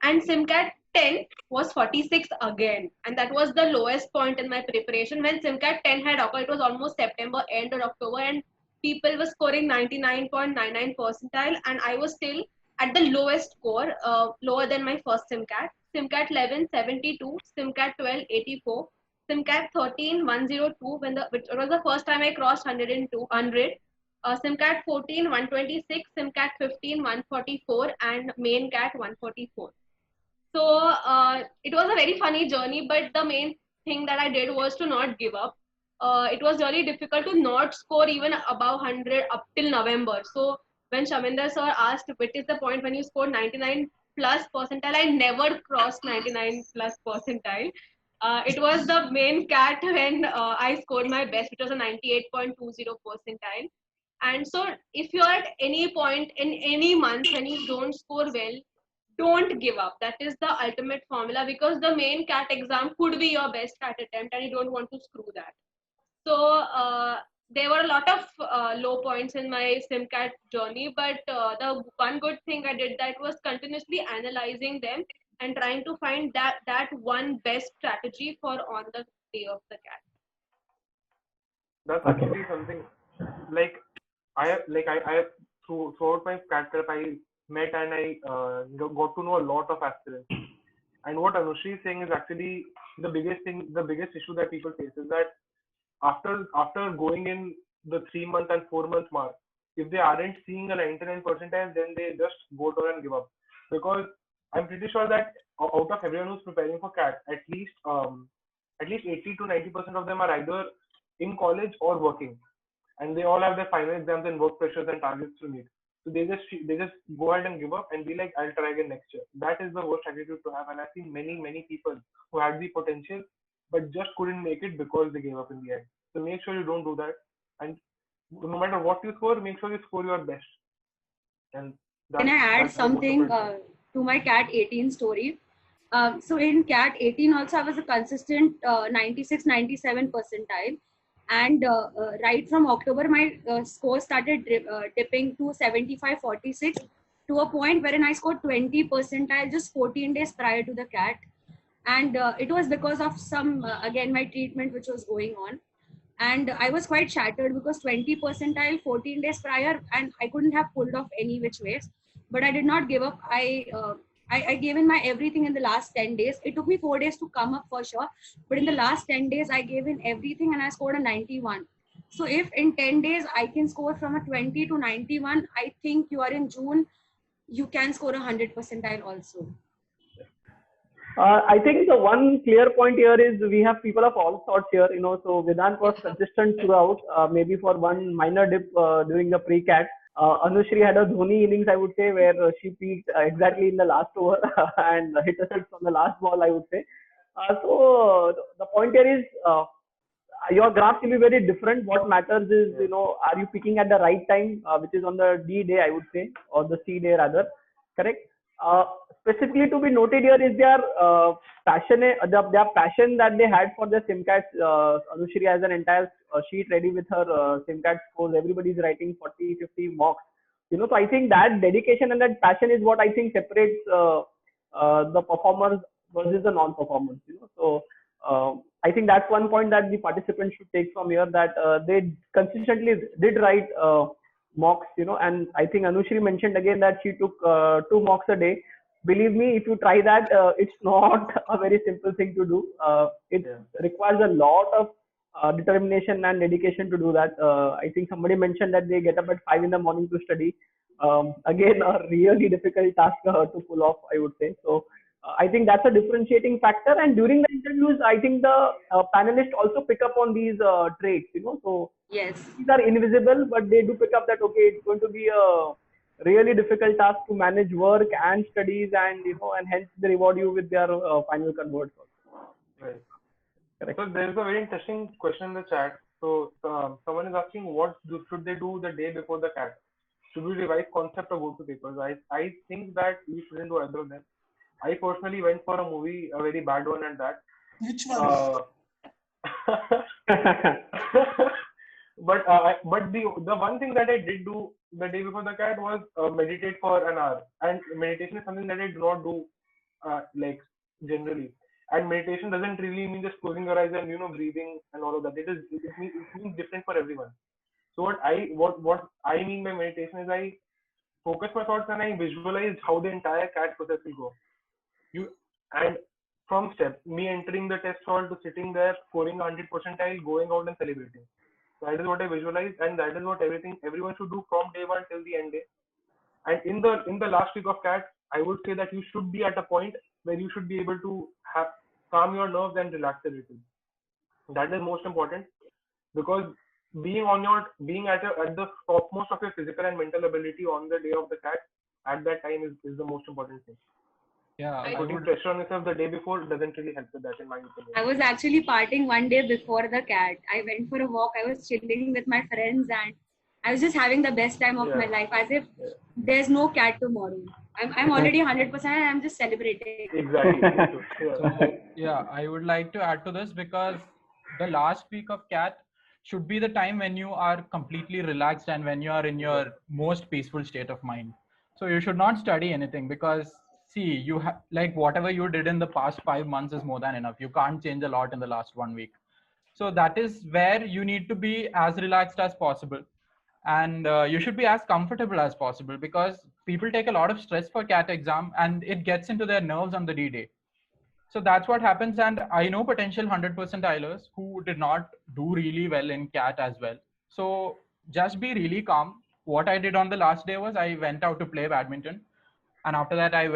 And SimCat 10 was 46 again. And that was the lowest point in my preparation. When SimCat 10 had occurred, it was almost September, end or October, and people were scoring 99.99 percentile, and I was still at the lowest score, lower than my first SimCat. SimCat 11, 72, SimCat 12, 84, SimCat 13, 102, which was the first time I crossed 100. SimCat 14, 126, SimCat 15, 144, and MainCat 144. So it was a very funny journey, but the main thing that I did was to not give up. It was really difficult to not score even above 100 up till November. So when Shaminder sir asked, what is the point when you scored 99 plus percentile, I never crossed 99 plus percentile. It was the main cat when I scored my best, which was a 98.20 percentile. And so if you're at any point in any month when you don't score well, don't give up. That is the ultimate formula, because the main cat exam could be your best cat attempt and you don't want to screw that. So there were a lot of low points in my SimCat journey, but the one good thing I did that was continuously analyzing them and trying to find that one best strategy for on the day of the cat. That's actually something like I throughout my cat prep I met and I got to know a lot of aspirants. And what Anushri is saying is actually the biggest issue that people face is that after going in the 3-month and 4-month mark, if they aren't seeing a 99 percentile, then they just go down and give up. Because I'm pretty sure that out of everyone who's preparing for CAT, at least 80 to 90% of them are either in college or working, and they all have their final exams and work pressures and targets to meet. So they just go ahead and give up and be like, I'll try again next year. That is the worst attitude to have. And I've seen many people who had the potential but just couldn't make it because they gave up in the end. So make sure you don't do that. And no matter what you score, make sure you score your best. And can I add something to my CAT 18 story? So in CAT 18 also I was a consistent 96, 97 percentile. And right from October, my score started dipping to 75, 46 to a point wherein I scored 20 percentile just 14 days prior to the CAT. And it was because of some, again, my treatment which was going on. And I was quite shattered because 20 percentile 14 days prior, and I couldn't have pulled off any which ways. But I did not give up. I gave in my everything in the last 10 days. It took me 4 days to come up for sure. But in the last 10 days, I gave in everything and I scored a 91. So if in 10 days, I can score from a 20 to 91, I think you are in June, you can score 100 percentile also. I think the one clear point here is we have people of all sorts here, so Vedant was consistent throughout, maybe for one minor dip during the pre-CAT. Anushri had a Dhoni innings, I would say, where she peaked exactly in the last over and hit a six on the last ball, I would say. So the point here is your graph will be very different. What matters is, are you picking at the right time, which is on the D day, I would say, or the C day rather, correct? Specifically to be noted here is their passion that they had for their SimCats. Anushri has an entire sheet ready with her SimCat scores. Everybody's writing 40, 50 mocks. So I think that dedication and that passion is what I think separates the performers versus the non-performers. So I think that's one point that the participants should take from here, that they consistently did write mocks, and I think Anushri mentioned again that she took 2 mocks a day. Believe me, if you try that, it's not a very simple thing to do. It requires a lot of determination and dedication to do that. I think somebody mentioned that they get up at 5 in the morning to study. Again, a really difficult task to pull off, I would say. So I think that's a differentiating factor. And during the interviews, I think the panelists also pick up on these traits, So Yes. these are invisible, but they do pick up that, okay, it's going to be a really difficult task to manage work and studies, and and hence they reward you with their final converts also. Right. Correct. So there is a very interesting question in the chat. So someone is asking, should they do the day before the CAT? Should we revise concept or go to papers? I think that you shouldn't do either of them. I personally went for a movie, a very bad one at that. Which one? But the one thing that I did do the day before the CAT was meditate for an hour. And meditation is something that I do not do like generally. And meditation doesn't really mean just closing your eyes and breathing and all of that. It means different for everyone. So what I mean by meditation is I focus my thoughts and I visualize how the entire CAT process will go. And from me entering the test hall to sitting there, scoring 100 percentile, going out and celebrating. So that is what I visualize, and that is what everyone should do from day one till the end day. And in the last week of CAT, I would say that you should be at a point where you should be able to calm your nerves and relax a little. That is most important, because being at the topmost of your physical and mental ability on the day of the CAT at that time is the most important thing. Yeah, putting pressure on yourself the day before doesn't really help with that, in my opinion. I was actually partying one day before the CAT. I went for a walk. I was chilling with my friends and I was just having the best time of my life, as if there's no CAT tomorrow. I'm already 100% and I'm just celebrating. Exactly. So, I would like to add to this, because the last week of CAT should be the time when you are completely relaxed and when you are in your most peaceful state of mind. So you should not study anything, because see, like whatever you did in the past 5 months is more than enough. You can't change a lot in the last 1 week. So that is where you need to be as relaxed as possible. And you should be as comfortable as possible, because people take a lot of stress for CAT exam and it gets into their nerves on the D-Day. So that's what happens. And I know potential 100 percentilers who did not do really well in CAT as well. So just be really calm. What I did on the last day was I went out to play badminton. And after that, I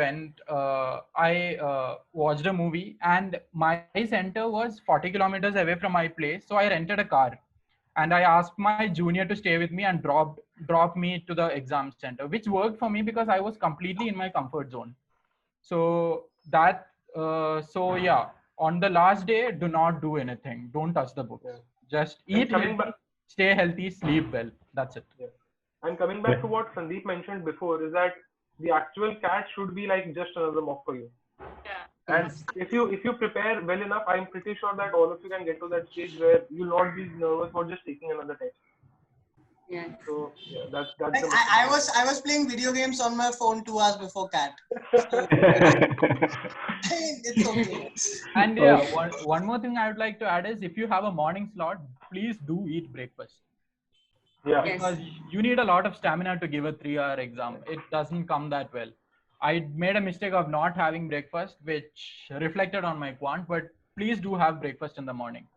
watched a movie, and my center was 40 kilometers away from my place. So I rented a car. And I asked my junior to stay with me and drop me to the exam center, which worked for me because I was completely in my comfort zone. So on the last day, do not do anything. Don't touch the books. Just eat healthy, stay healthy, sleep well. That's it. And coming back to what Sandeep mentioned before, is that the actual CAT should be like just another mock for you. And if you prepare well enough, I'm pretty sure that all of you can get to that stage where you'll not be nervous for just taking another test. Yeah. So that's I was playing video games on my phone 2 hours before CAT. So, it's okay. And one more thing I would like to add is, if you have a morning slot, please do eat breakfast. Yeah. Because you need a lot of stamina to give a 3-hour exam. It doesn't come that well. I made a mistake of not having breakfast, which reflected on my quant, but please do have breakfast in the morning.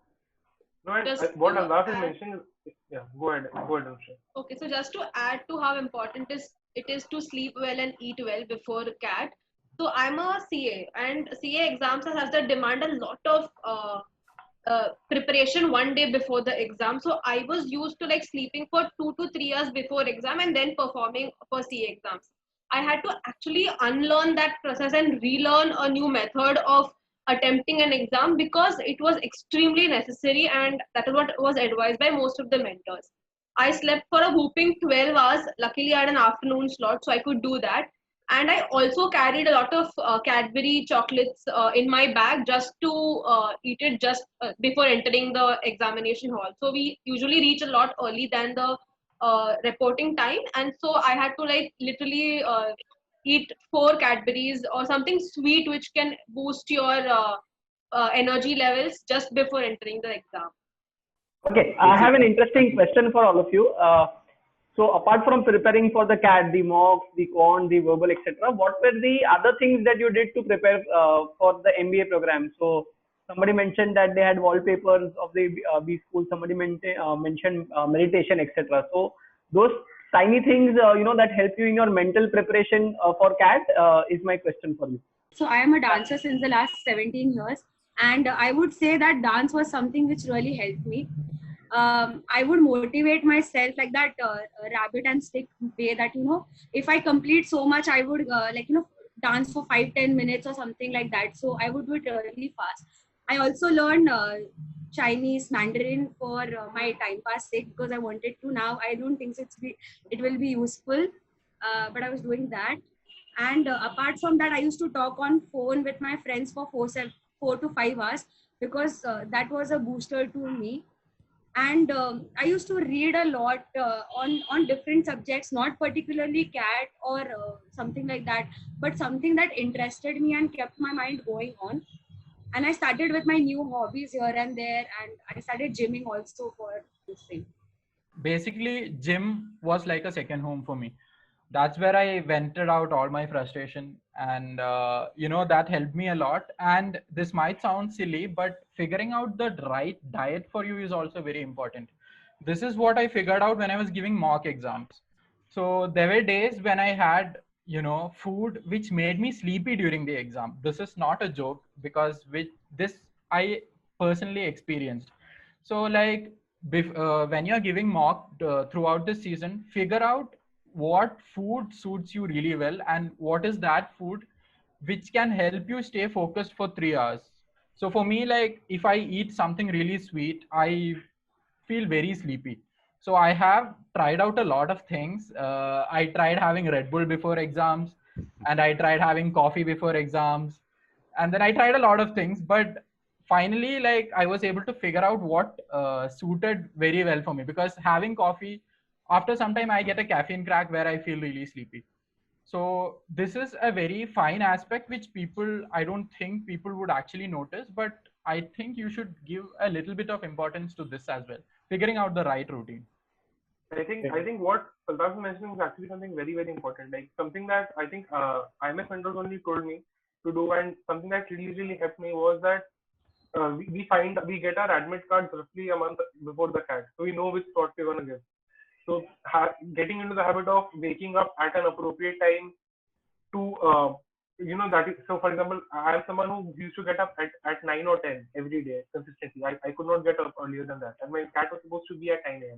No, what Alaf is mentioning is, go ahead. Okay, so just to add to how important it is to sleep well and eat well before CAT. So I'm a CA, and CA exams has to demand a lot of preparation 1 day before the exam. So I was used to like sleeping for 2 to 3 hours before exam and then performing for CA exams. I had to actually unlearn that process and relearn a new method of attempting an exam, because it was extremely necessary, and that is what was advised by most of the mentors. I slept for a whooping 12 hours. Luckily, I had an afternoon slot, so I could do that. And I also carried a lot of Cadbury chocolates in my bag just to eat it just before entering the examination hall. So we usually reach a lot early than the reporting time, and so I had to like literally eat 4 Cadburys or something sweet which can boost your energy levels just before entering the exam. Okay, I have an interesting question for all of you. So apart from preparing for the CAT, the mocks, the quant, the verbal, etc., what were the other things that you did to prepare for the MBA program? So somebody mentioned that they had wallpapers of the B school. Somebody mentioned meditation, etc. So those tiny things, that help you in your mental preparation for CAT is my question for you. So I am a dancer since the last 17 years, and I would say that dance was something which really helped me. I would motivate myself like that rabbit and stick way, that if I complete so much, I would dance for 5-10 minutes or something like that. So I would do it really fast. I also learned Chinese Mandarin for my time pass sake, because I wanted to. Now I don't think it will be useful, but I was doing that. And apart from that, I used to talk on phone with my friends for 4 to 5 hours, because that was a booster to me. And I used to read a lot on different subjects, not particularly CAT or something like that, but something that interested me and kept my mind going on. And I started with my new hobbies here and there, and I started gymming also for this thing. Basically, gym was like a second home for me. That's where I vented out all my frustration, and that helped me a lot. And this might sound silly, but figuring out the right diet for you is also very important. This is what I figured out when I was giving mock exams. So there were days when I had food which made me sleepy during the exam. This is not a joke, because with this I personally experienced. So like when you're giving mock throughout the season, figure out what food suits you really well, and what is that food which can help you stay focused for 3 hours. So for me, like if I eat something really sweet, I feel very sleepy. So I have tried out a lot of things. I tried having Red Bull before exams, and I tried having coffee before exams, and then I tried a lot of things. But finally, like I was able to figure out what suited very well for me, because having coffee, after some time, I get a caffeine crack where I feel really sleepy. So this is a very fine aspect which I don't think people would actually notice, but I think you should give a little bit of importance to this as well, figuring out the right routine. I think what Altaf was mentioning was actually something very, very important. Like something that I think IMS mentors only told me to do, and something that really, really helped me was that we get our admit cards roughly a month before the CAT, so we know which slot we're gonna give. So getting into the habit of waking up at an appropriate time to that is, so for example, I am someone who used to get up at 9 or 10 every day consistently. I could not get up earlier than that, and my CAT was supposed to be at 9 a.m.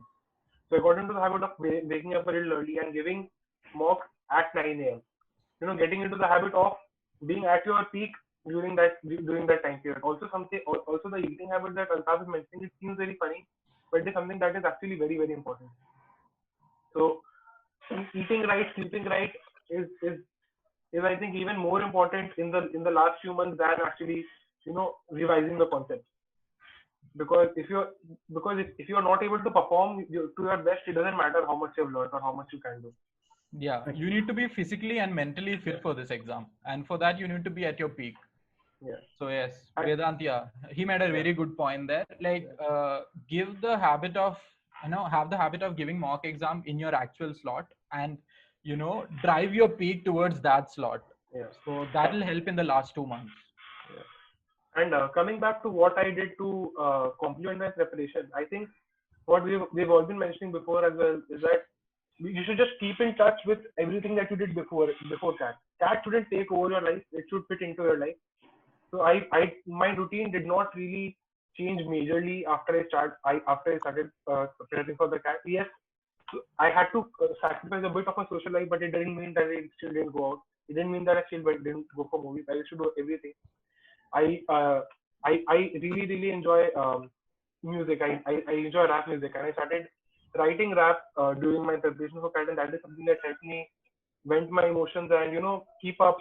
So I got into the habit of waking up a little early and giving mocks at 9 a.m. Getting into the habit of being at your peak during that time period. Also the eating habit that Altaf is mentioning, it seems very funny, but it is something that is actually very, very important. So eating right, sleeping right is I think even more important in the last few months than actually revising the concepts. Because if you're not able to perform to your best, it doesn't matter how much you've learned or how much you can do. Yeah, you need to be physically and mentally fit for this exam, and for that you need to be at your peak. Yeah. So yes, Vedantia, he made a very good point there. Like, give the habit of have the habit of giving mock exam in your actual slot, and drive your peak towards that slot. Yeah. So that will help in the last 2 months. Yeah. And coming back to what I did to complement my preparation, I think what we've all been mentioning before as well is that you should just keep in touch with everything that you did before CAT. CAT shouldn't take over your life; it should fit into your life. So my routine did not really change majorly after I started preparing for the CAT. Yes, I had to sacrifice a bit of a social life, but it didn't mean that I still didn't go out. It didn't mean that I still didn't go for movies. I used to do everything. I really, really enjoy music. I enjoy rap music, and I started writing rap during my preparation for CAT, and that is something that helped me vent my emotions and keep up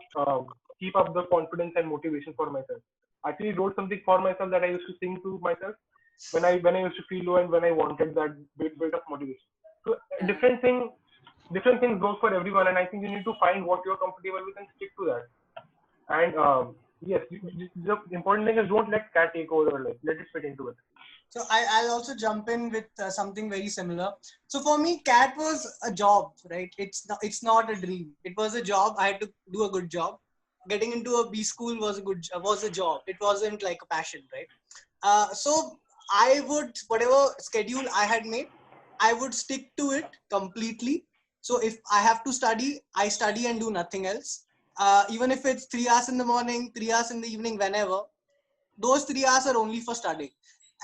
the confidence and motivation for myself. I actually wrote something for myself that I used to sing to myself when I used to feel low and when I wanted that bit of motivation. So different things go for everyone, and I think you need to find what you're comfortable with and stick to that. And yes, the important thing is don't let CAT take over your life. Let it fit into it. So I'll also jump in with something very similar. So for me, CAT was a job, right? It's not a dream. It was a job. I had to do a good job. Getting into a B school was a job. It wasn't like a passion, right? So I would, whatever schedule I had made, I would stick to it completely. So if I have to study, I study and do nothing else. Even if it's 3 hours in the morning, 3 hours in the evening, whenever, those 3 hours are only for studying.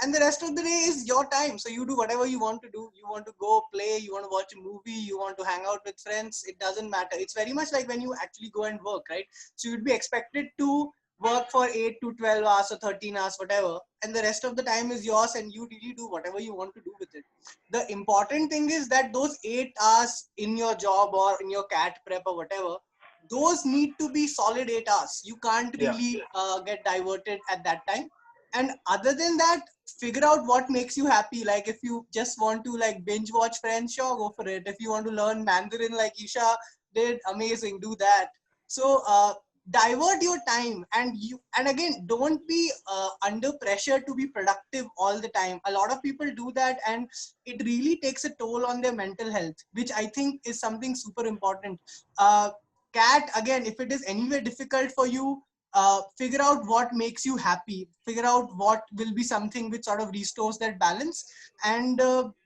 And the rest of the day is your time. So you do whatever you want to do. You want to go play, you want to watch a movie, you want to hang out with friends. It doesn't matter. It's very much like when you actually go and work, right? So you'd be expected to work for 8 to 12 hours or 13 hours, whatever. And the rest of the time is yours and you really do whatever you want to do with it. The important thing is that those 8 hours in your job or in your CAT prep or whatever, those need to be solid 8 hours. You can't really get diverted at that time. And other than that, figure out what makes you happy. Like if you just want to like binge watch Friends, sure, go for it. If you want to learn Mandarin like Isha did, amazing, do that. So divert your time, and again, don't be under pressure to be productive all the time. A lot of people do that, and it really takes a toll on their mental health, which I think is something super important. CAT, again, if it is anywhere difficult for you, figure out what makes you happy, figure out what will be something which sort of restores that balance, and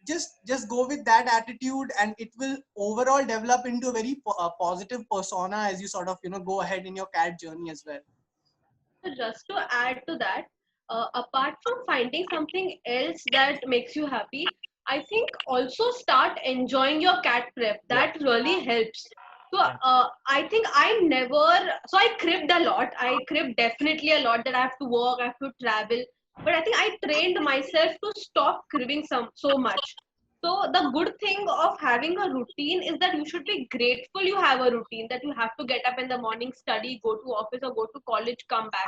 just go with that attitude, and it will overall develop into a very positive persona as you sort of go ahead in your CAT journey as well. So just to add to that, apart from finding something else that makes you happy, I think also start enjoying your CAT prep. That really helps. So I think I cribbed a lot. I cribbed definitely a lot that I have to work, I have to travel. But I think I trained myself to stop cribbing so much. So the good thing of having a routine is that you should be grateful you have a routine, that you have to get up in the morning, study, go to office or go to college, come back.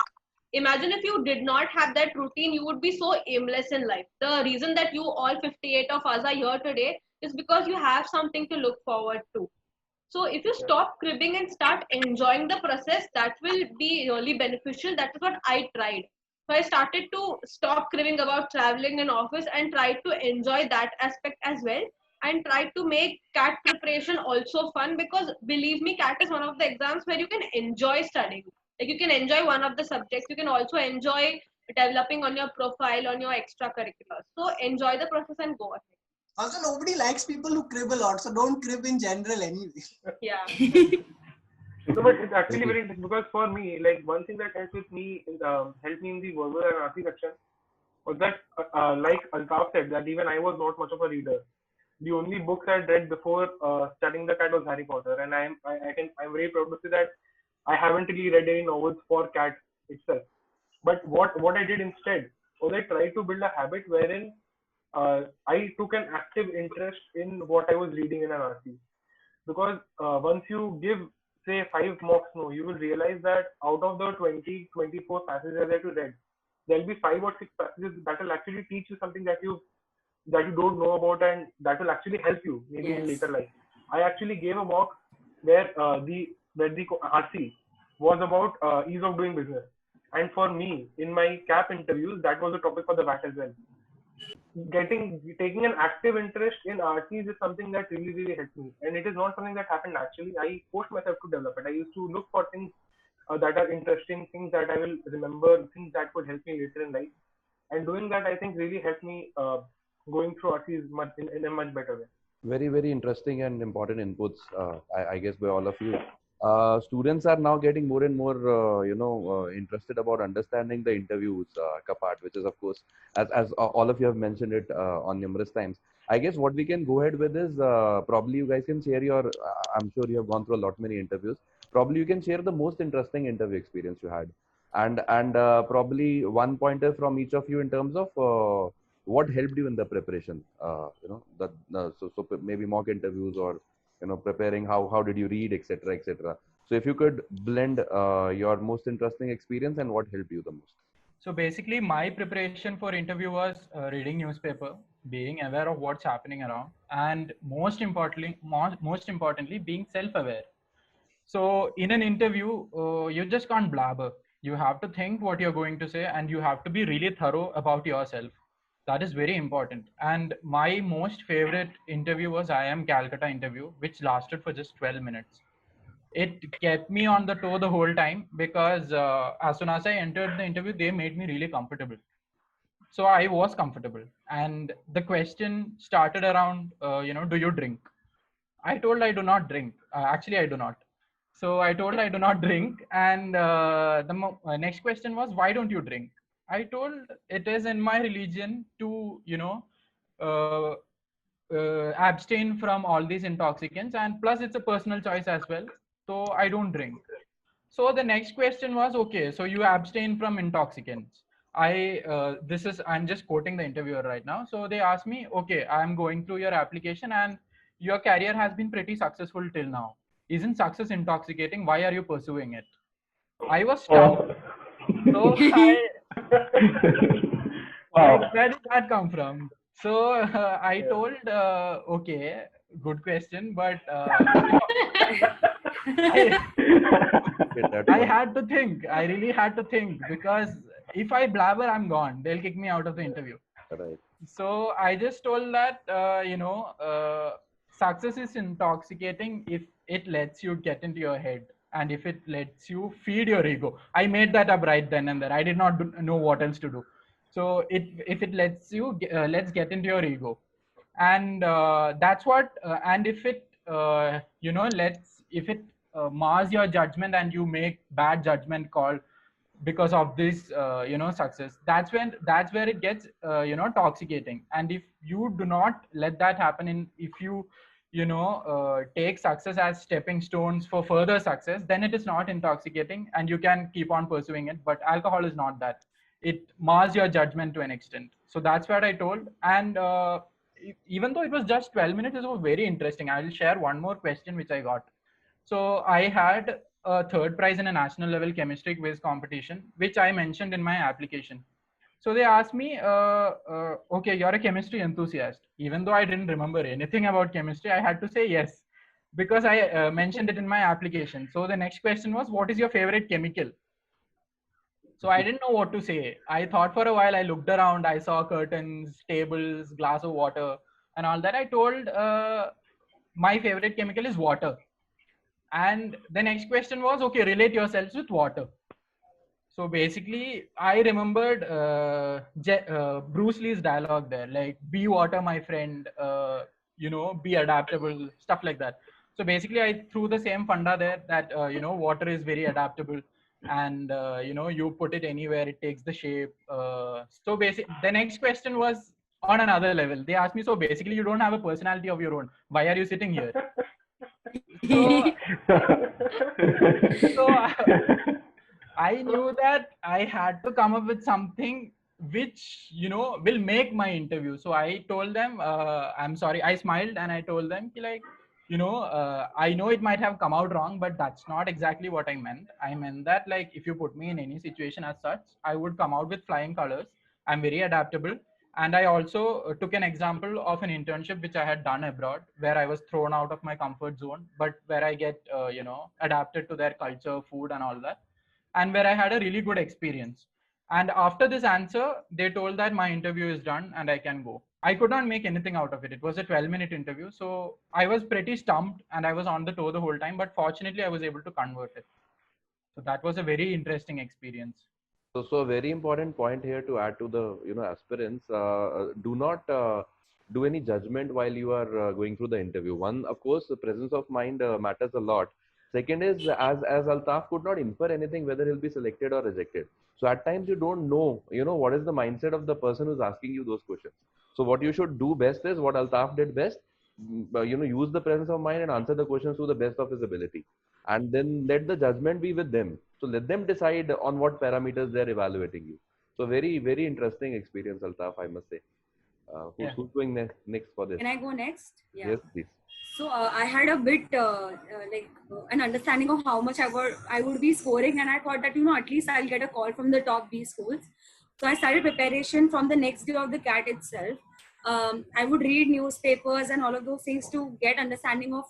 Imagine if you did not have that routine, you would be so aimless in life. The reason that you all 58 of us are here today is because you have something to look forward to. So if you stop cribbing and start enjoying the process, that will be really beneficial. That is what I tried. So I started to stop cribbing about traveling in office and try to enjoy that aspect as well, and try to make CAT preparation also fun, because believe me, CAT is one of the exams where you can enjoy studying. Like you can enjoy one of the subjects, you can also enjoy developing on your profile, on your extracurriculars. So enjoy the process and go ahead. Also, nobody likes people who crib a lot, so don't crib in general anyway. Yeah. No, but it's actually very interesting because for me, like one thing that helped with me, helped me in the verbal and RC section was that, like Altaf said, that even I was not much of a reader. The only books I'd read before studying the CAT was Harry Potter, and I'm very proud to say that I haven't really read any novels for CAT itself. But what I did instead was I tried to build a habit wherein I took an active interest in what I was reading in an RC. Because once you give, say, 5 mocks, you will realize that out of the 24 passages that you read, there'll be 5 or 6 passages that will actually teach you something that you don't know about, and that will actually help you maybe in later life. I actually gave a mock where the RC was about ease of doing business, and for me in my CAP interviews, that was the topic for the VAT as well. Taking an active interest in RCs is something that really helped me, and it is not something that happened naturally. I forced myself to develop it. I used to look for things that are interesting, things that I will remember, things that would help me later in life, and doing that I think really helped me going through RCs in a much better way. Very, very interesting and important inputs, I guess, by all of you. Students are now getting more and more, interested about understanding the interviews, part, which is, of course, as all of you have mentioned it on numerous times. I guess what we can go ahead with is probably you guys can share your, I'm sure you have gone through a lot many interviews. Probably you can share the most interesting interview experience you had, and probably one pointer from each of you in terms of what helped you in the preparation. So maybe mock interviews or preparing, how did you read, etc. So if you could blend your most interesting experience and what helped you the most. So basically my preparation for interview was reading newspaper, being aware of what's happening around, and most importantly being self-aware. So in an interview, you just can't blabber. You have to think what you're going to say, and you have to be really thorough about yourself. That is very important. And my most favorite interview was IIM Calcutta interview, which lasted for just 12 minutes. It kept me on the toe the whole time because as soon as I entered the interview, they made me really comfortable. So I was comfortable. And the question started around, do you drink? I told I do not drink. Actually, I do not. So I told I do not drink. And the next question was, why don't you drink? I told it is in my religion to, uh, abstain from all these intoxicants. And plus, it's a personal choice as well. So I don't drink. So the next question was, okay, so you abstain from intoxicants. I'm just quoting the interviewer right now. So they asked me, okay, I'm going through your application and your career has been pretty successful till now. Isn't success intoxicating? Why are you pursuing it? I was stunned. So where did that come from? So I told, okay, good question, but I had to think. I really had to think because if I blabber, I'm gone. They'll kick me out of the interview. Right. So I just told that, success is intoxicating if it lets you get into your head and if it lets you feed your ego. I made that up right then and there. I did not know what else to do. So if it lets you, let's get into your ego. And that's what, and if it, if it mars your judgment and you make bad judgment call because of this success, that's where it gets toxicating. And if you do not let that happen, in if you take success as stepping stones for further success, then it is not intoxicating and you can keep on pursuing it. But alcohol is not that. It mars your judgment to an extent. So that's what I told. And even though it was just 12 minutes, it was very interesting. I will share one more question which I got. So I had a third prize in a national level chemistry quiz competition, which I mentioned in my application. So they asked me, okay, you're a chemistry enthusiast. Even though I didn't remember anything about chemistry, I had to say yes, because I mentioned it in my application. So the next question was, what is your favorite chemical? So I didn't know what to say. I thought for a while, I looked around, I saw curtains, tables, glass of water, and all that. I told my favorite chemical is water. And the next question was, okay, relate yourselves with water. So basically, I remembered Bruce Lee's dialogue there, like, be water, my friend, be adaptable, stuff like that. So basically, I threw the same funda there that, water is very adaptable. And, you put it anywhere, it takes the shape. So basically, the next question was on another level. They asked me, so basically, you don't have a personality of your own. Why are you sitting here? So I knew that I had to come up with something which will make my interview. So I told them, I'm sorry. I smiled and I told them, like, I know it might have come out wrong, but that's not exactly what I meant. I meant that, like, if you put me in any situation as such, I would come out with flying colors. I'm very adaptable. And I also took an example of an internship which I had done abroad, where I was thrown out of my comfort zone, but where I get, adapted to their culture, food, and all that, and where I had a really good experience. And after this answer, they told that my interview is done and I can go. I could not make anything out of it. It was a 12-minute interview. So I was pretty stumped and I was on the toe the whole time, but fortunately I was able to convert it. So that was a very interesting experience. So a very important point here to add to the aspirants: do not do any judgment while you are going through the interview. One, of course, the presence of mind matters a lot. Second is, as Altaf could not infer anything whether he'll be selected or rejected. So at times you don't know what is the mindset of the person who's asking you those questions. So what you should do best is what Altaf did best. Use the presence of mind and answer the questions to the best of his ability, and then let the judgment be with them. So let them decide on what parameters they're evaluating you. So very, very interesting experience, Altaf, I must say. Who's going next for this? Can I go next? Yeah. Yes, please. So I had a bit an understanding of how much I would be scoring, and I thought that at least I'll get a call from the top B schools. So I started preparation from the next day of the CAT itself. I would read newspapers and all of those things to get understanding of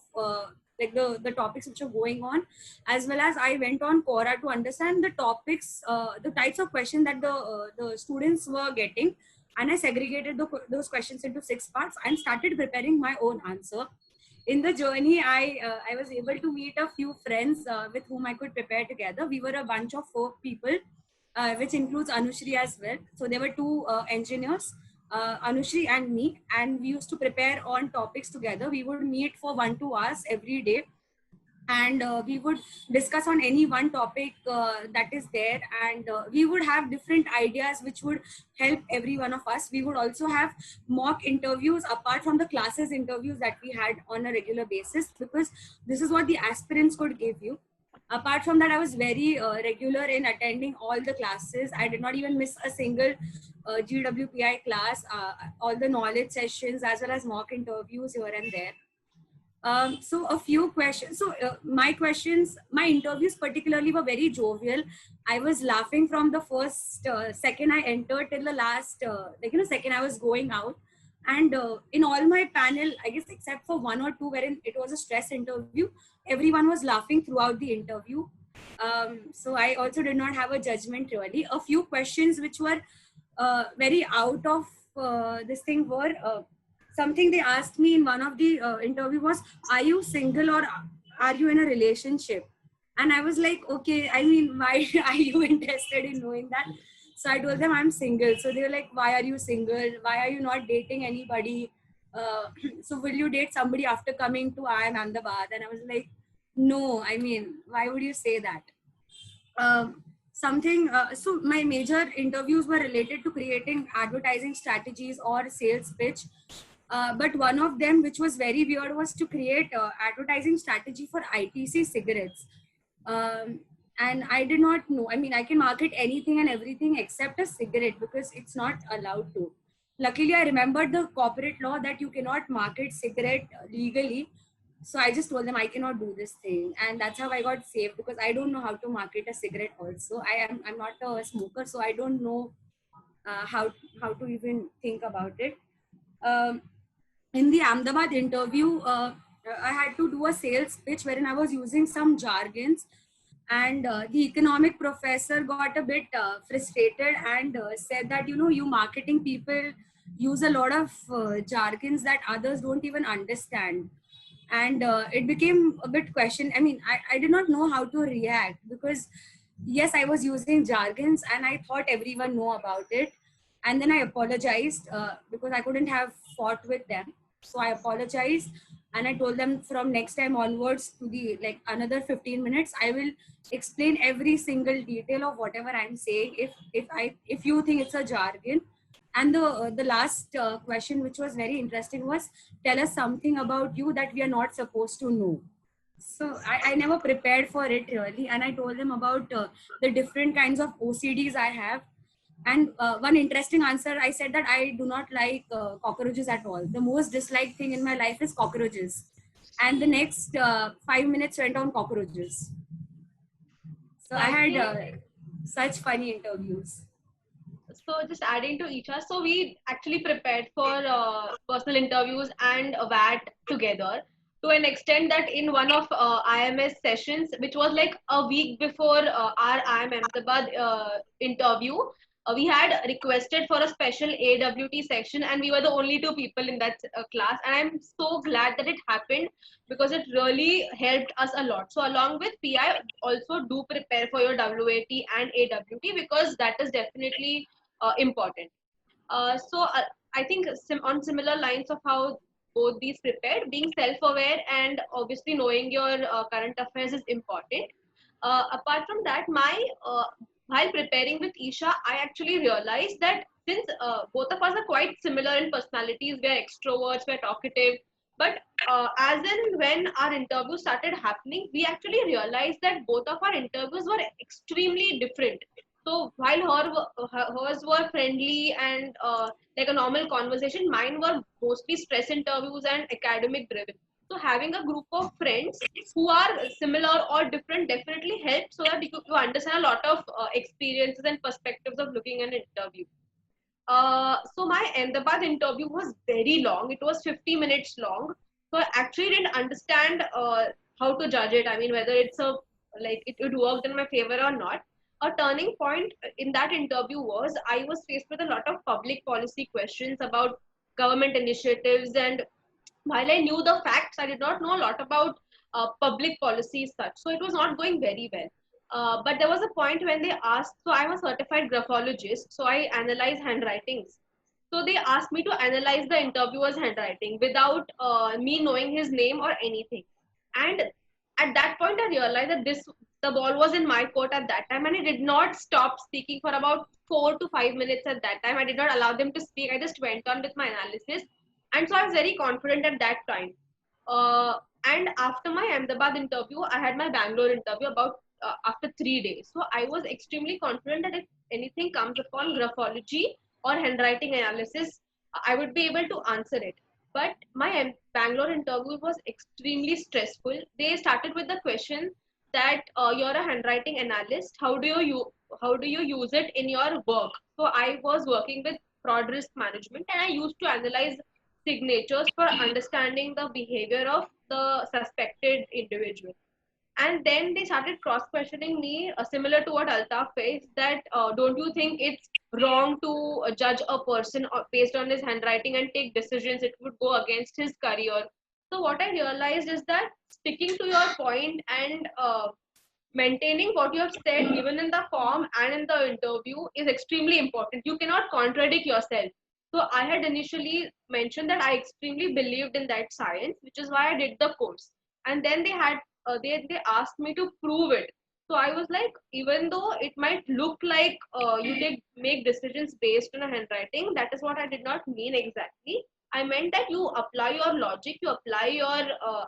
the topics which are going on, as well as I went on Quora to understand the topics, the types of questions that the students were getting and I segregated those questions into 6 parts and started preparing my own answer. In the journey, I was able to meet a few friends with whom I could prepare together. We were a bunch of 4 people, which includes Anushri as well. So there were 2 engineers, Anushri and me, and we used to prepare on topics together. We would meet for 1-2 hours every day, and we would discuss on any one topic that is there, and we would have different ideas which would help every one of us. We would also have mock interviews apart from the classes interviews that we had on a regular basis, because this is what the aspirants could give you. Apart from that, I was very regular in attending all the classes. I did not even miss a single GWPI class, all the knowledge sessions as well as mock interviews here and there. So a few questions. So my interviews particularly were very jovial. I was laughing from the first second I entered till the last, second I was going out. And in all my panel, I guess except for 1 or 2 wherein it was a stress interview, everyone was laughing throughout the interview. So I also did not have a judgment really. A few questions which were very out of this thing were, something they asked me in one of the interview was, are you single or are you in a relationship? And I was like, okay, I mean, why are you interested in knowing that? So I told them I'm single. So they were like, why are you single? Why are you not dating anybody? So will you date somebody after coming to IIM Ahmedabad? And I was like, no, I mean, why would you say that? So my major interviews were related to creating advertising strategies or sales pitch. But one of them, which was very weird, was to create advertising strategy for ITC cigarettes. And I did not know. I mean, I can market anything and everything except a cigarette because it's not allowed to. Luckily, I remembered the corporate law that you cannot market cigarette legally. So I just told them I cannot do this thing. And that's how I got saved, because I don't know how to market a cigarette also. I'm not a smoker, so I don't know how to even think about it. In the Ahmedabad interview, I had to do a sales pitch wherein I was using some jargons, and the economic professor got a bit frustrated and said that, you marketing people use a lot of jargons that others don't even understand. And it became a bit question. I mean, I did not know how to react, because yes, I was using jargons and I thought everyone know about it. And then I apologized because I couldn't have fought with them. So I apologized and I told them from next time onwards to the another 15 minutes, I will explain every single detail of whatever I'm saying if you think it's a jargon. And the last question, which was very interesting, was tell us something about you that we are not supposed to know. So I never prepared for it really, and I told them about the different kinds of OCDs I have. And one interesting answer, I said that I do not like cockroaches at all. The most disliked thing in my life is cockroaches. And the next 5 minutes went on cockroaches. So I had such funny interviews. So just adding to Isha, so we actually prepared for personal interviews and a VAT together, to an extent that in one of IMS sessions, which was like a week before our IIM Ahmedabad interview, we had requested for a special AWT section, and we were the only 2 people in that class. And I'm so glad that it happened, because it really helped us a lot. So along with PI, also do prepare for your WAT and AWT, because that is definitely important. So I think on similar lines of how both these prepared, being self-aware and obviously knowing your current affairs is important. Apart from that, while preparing with Isha, I actually realized that since both of us are quite similar in personalities, we are extroverts, we are talkative, but as in when our interviews started happening, we actually realized that both of our interviews were extremely different. So while hers were friendly and like a normal conversation, mine were mostly stress interviews and academic driven. So having a group of friends who are similar or different definitely helps, so that you understand a lot of experiences and perspectives of looking at an interview. So my Ahmedabad interview was very long. It was 50 minutes long. So I actually didn't understand how to judge it. I mean, whether it worked in my favor or not. a turning point in that interview was I was faced with a lot of public policy questions about government initiatives, and while I knew the facts, I did not know a lot about public policies such. So it was not going very well. But there was a point when they asked, so I'm a certified graphologist, so I analyze handwritings. So they asked me to analyze the interviewer's handwriting without me knowing his name or anything. And at that point, I realized that the ball was in my court at that time, and I did not stop speaking for about 4 to 5 minutes at that time. I did not allow them to speak. I just went on with my analysis, and so I was very confident at that time. And after my Ahmedabad interview, I had my Bangalore interview about after 3 days. So I was extremely confident that if anything comes upon graphology or handwriting analysis, I would be able to answer it. But my Bangalore interview was extremely stressful. They started with the question that you're a handwriting analyst. How do you use it in your work? So I was working with fraud risk management, and I used to analyze signatures for understanding the behavior of the suspected individual. And then they started cross questioning me, similar to what Altaf faced, that don't you think it's wrong to judge a person based on his handwriting and take decisions? It would go against his career. So what I realized is that sticking to your point and maintaining what you have said, even in the form and in the interview, is extremely important. You cannot contradict yourself. So I had initially mentioned that I extremely believed in that science, which is why I did the course. And then they asked me to prove it. So I was like, even though it might look like you did make decisions based on a handwriting, that is what I did not mean exactly. I meant that you apply your logic, you apply your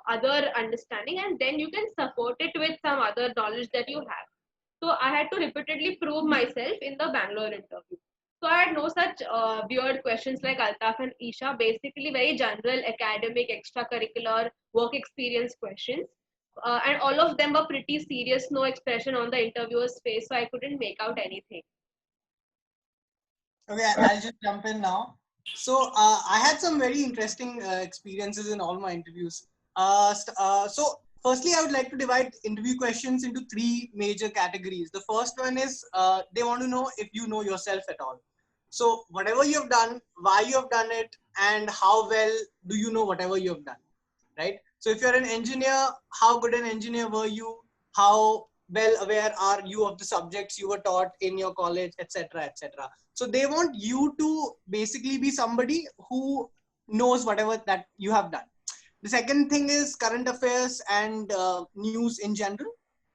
other understanding, and then you can support it with some other knowledge that you have. So I had to repeatedly prove myself in the Bangalore interview. So I had no such weird questions like Altaf and Isha, basically very general academic, extracurricular, work experience questions. And all of them were pretty serious, no expression on the interviewer's face, so I couldn't make out anything. Okay, I'll just jump in now. So I had some very interesting experiences in all my interviews. So firstly, I would like to divide interview questions into three major categories. The first one is they want to know if you know yourself at all. So whatever you have done, why you have done it, and how well do you know whatever you have done, right? So if you're an engineer, how good an engineer were you? How well aware are you of the subjects you were taught in your college, etc., etc. So they want you to basically be somebody who knows whatever that you have done. The second thing is current affairs and news in general.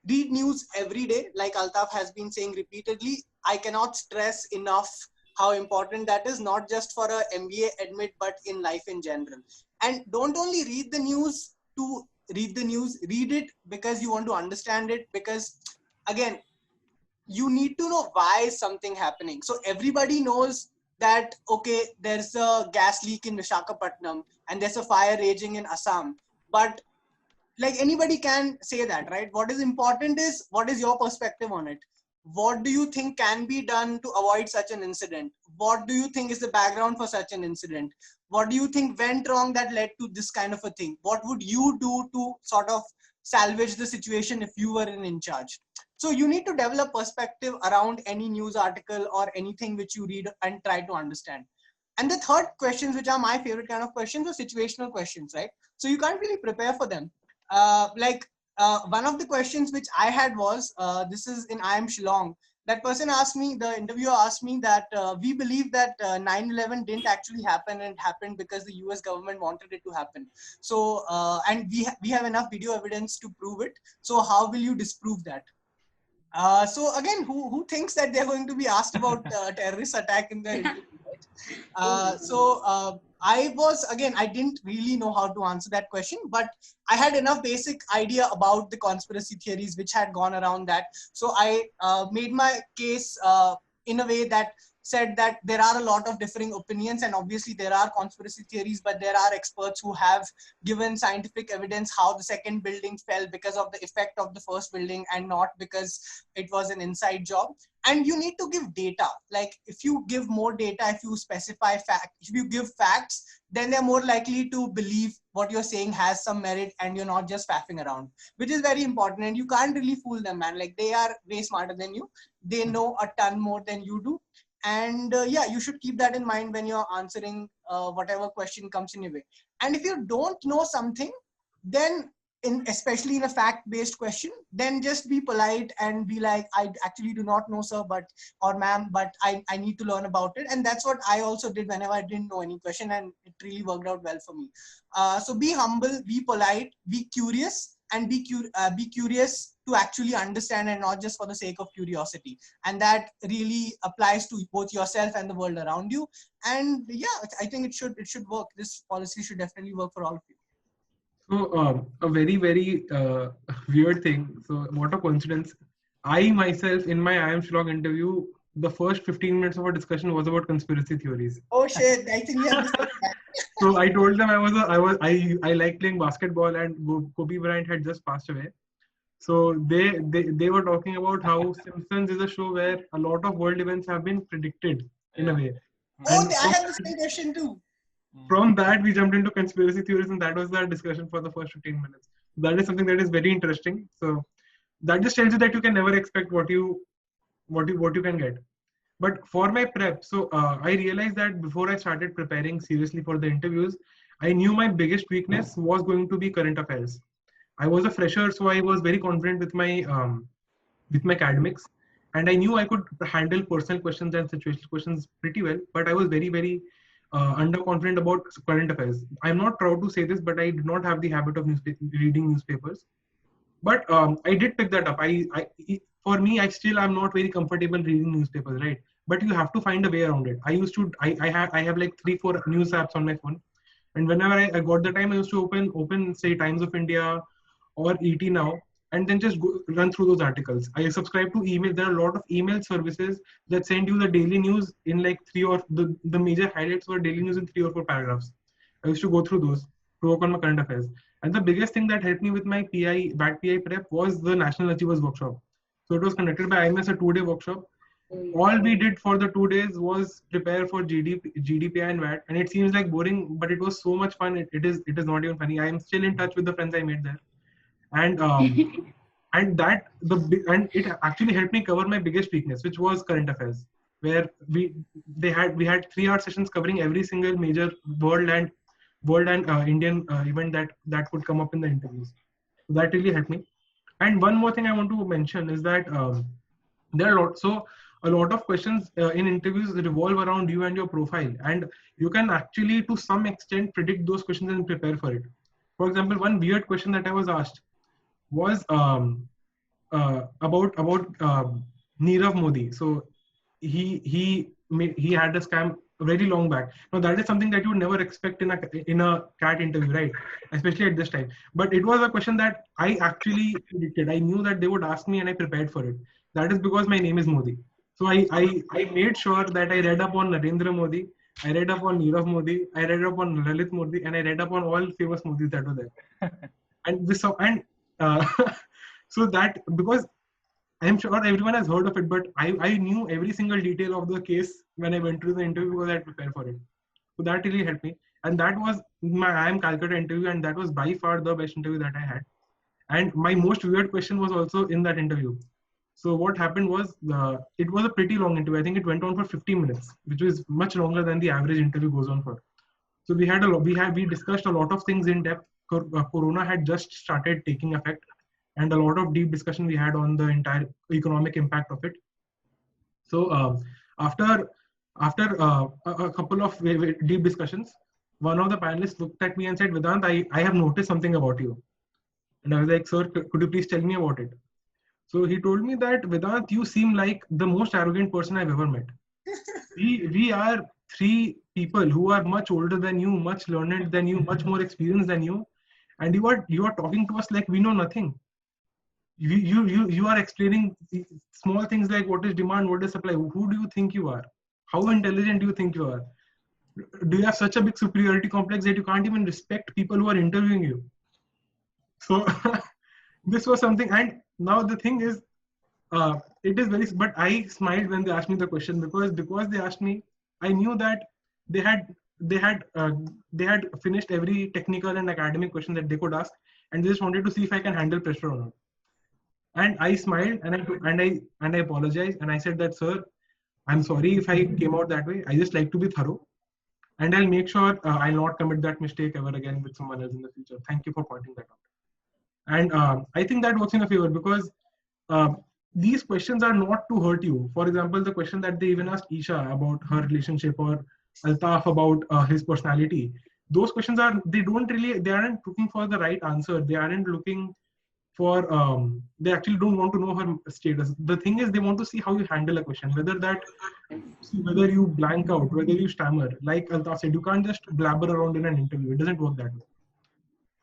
Read news every day, like Altaf has been saying repeatedly. I cannot stress enough how important that is, not just for a MBA admit, but in life in general. And don't only read the news to read the news, read it because you want to understand it, because again, you need to know why is something happening. So everybody knows that, okay, there's a gas leak in Visakhapatnam and there's a fire raging in Assam. But like anybody can say that, right? What is important is what is your perspective on it? What do you think can be done to avoid such an incident? What do you think is the background for such an incident? What do you think went wrong that led to this kind of a thing? What would you do to sort of salvage the situation if you were in charge? So you need to develop perspective around any news article or anything which you read and try to understand. And the third questions, which are my favorite kind of questions, are situational questions, right? So you can't really prepare for them. One of the questions which I had was, this is in IIM Shillong. That person asked me, the interviewer asked me that we believe that 9/11 didn't actually happen, and it happened because the US government wanted it to happen. So, and we have enough video evidence to prove it. So how will you disprove that? So again, who thinks that they're going to be asked about terrorist attack in the interview, right? I didn't really know how to answer that question, but I had enough basic idea about the conspiracy theories which had gone around that. So I made my case in a way that said that there are a lot of differing opinions, and obviously there are conspiracy theories, but there are experts who have given scientific evidence how the second building fell because of the effect of the first building and not because it was an inside job. And you need to give data. Like if you give more data, if you specify fact, if you give facts, then they're more likely to believe what you're saying has some merit and you're not just faffing around, which is very important. And you can't really fool them, man. Like they are way smarter than you. They know a ton more than you do. And yeah, you should keep that in mind when you're answering whatever question comes in your way. And if you don't know something, then especially in a fact-based question, then just be polite and be like, I actually do not know, sir, or ma'am, but I need to learn about it. And that's what I also did whenever I didn't know any question, and it really worked out well for me. So be humble, be polite, be curious, and be curious to actually understand and not just for the sake of curiosity. And that really applies to both yourself and the world around you. And yeah, I think it should work. This policy should definitely work for all of you. So a very, very weird thing. So what a coincidence. I myself, in my I Am Shlog interview, the first 15 minutes of our discussion was about conspiracy theories. Oh shit! I think we understood that. So I told them I like playing basketball, and Kobe Bryant had just passed away. So they were talking about how Simpsons is a show where a lot of world events have been predicted in a way. Oh, I had the same question too. From that, we jumped into conspiracy theories, and that was the discussion for the first 15 minutes. That is something that is very interesting. So that just tells you that you can never expect what you can get. But for my prep, so I realized that before I started preparing seriously for the interviews, I knew my biggest weakness was going to be current affairs. I was a fresher, so I was very confident with my academics, and I knew I could handle personal questions and situational questions pretty well. But I was very, very underconfident about current affairs. I'm not proud to say this, but I did not have the habit of reading newspapers. But I did pick that up. For me, I still am not very comfortable reading newspapers, right? But you have to find a way around it. I have like 3-4 news apps on my phone, and whenever I got the time, I used to open say Times of India or ET Now, and then just run through those articles. I subscribe to email. There are a lot of email services that send you the daily news in like the major highlights were daily news in 3 or 4 paragraphs. I used to go through those to work on my current affairs. And the biggest thing that helped me with my BAT PI prep was the National Achievers Workshop. So it was conducted by IMS, a 2-day workshop. All we did for the 2 days was prepare for GDPI and VAT. And it seems like boring, but it was so much fun. It is not even funny. I am still in touch with the friends I made there. And and it actually helped me cover my biggest weakness, which was current affairs, where we had 3-hour sessions covering every single major world and Indian event that could come up in the interviews. So that really helped me. And one more thing I want to mention is that there are a lot of questions in interviews revolve around you and your profile, and you can actually to some extent predict those questions and prepare for it. For example, one weird question that I was asked was about Nirav Modi. So he had a scam very long back. Now that is something that you would never expect in a CAT interview, right? Especially at this time. But it was a question that I actually predicted. I knew that they would ask me, and I prepared for it. That is because my name is Modi. So I made sure that I read up on Narendra Modi, I read up on Nirav Modi, I read up on Lalit Modi, and I read up on all famous Modis that were there. So that, because I'm sure everyone has heard of it, but I knew every single detail of the case when I went through the interview because I had prepared for it. So that really helped me. And that was my IIM Calcutta interview, and that was by far the best interview that I had. And my most weird question was also in that interview. So what happened was, it was a pretty long interview. I think it went on for 50 minutes, which was much longer than the average interview goes on for. So we discussed a lot of things in depth. Corona had just started taking effect, and a lot of deep discussion we had on the entire economic impact of it. So after a couple of deep discussions, one of the panelists looked at me and said, "Vedant, I have noticed something about you." And I was like, "Sir, could you please tell me about it?" So he told me that, "Vedant, you seem like the most arrogant person I've ever met. We are 3 people who are much older than you, much learned than you, much more experienced than you, and you are talking to us like we know nothing. You are explaining small things like what is demand, what is supply. Who do you think you are?" How intelligent do you think you are? Do you have such a big superiority complex that you can't even respect people who are interviewing you? So this was something. And now the thing is, it is very, but I smiled when they asked me the question, because they asked me, I knew that they had finished every technical and academic question that they could ask, and they just wanted to see if I can handle pressure or not. And I smiled, and I apologized, and I said that, sir, I'm sorry if I came out that way. I just like to be thorough, and I'll make sure I'll not commit that mistake ever again with someone else in the future. Thank you for pointing that out. And I think that works in a favor, because these questions are not to hurt you. For example, the question that they even asked Isha about her relationship, or Altaf about his personality, those questions they aren't looking for the right answer. They aren't looking for, they actually don't want to know her status. The thing is, they want to see how you handle a question, whether you blank out, whether you stammer. Like Altaf said, you can't just blabber around in an interview. It doesn't work that way.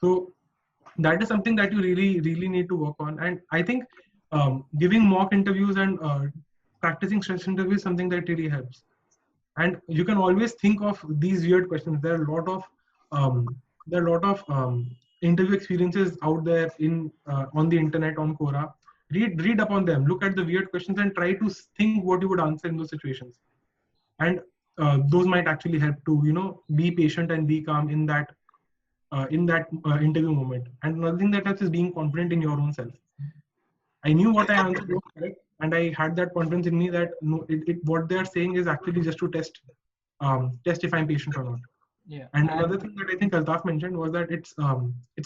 So that is something that you really, really need to work on. And I think giving mock interviews and practicing stress interviews is something that really helps. And you can always think of these weird questions. There are a lot of interview experiences out there on the internet, on Quora. Read up on them. Look at the weird questions and try to think what you would answer in those situations. And those might actually help to be patient and be calm in that interview moment. And another thing that helps is being confident in your own self. I knew what I answered was correct, and I had that confidence in me that what they are saying is actually just to test if I'm patient or not. Yeah. And another thing that I think Altaf mentioned was that it's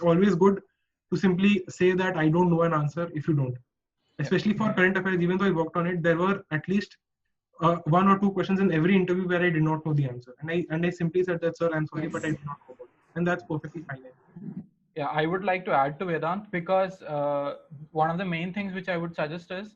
always good to simply say that I don't know an answer if you don't. Especially for current affairs, even though I worked on it, there were at least 1 or 2 questions in every interview where I did not know the answer, and I simply said that, sir, I'm sorry, but I did not know. And that's perfectly fine. Yeah, I would like to add to Vedant, because one of the main things which I would suggest is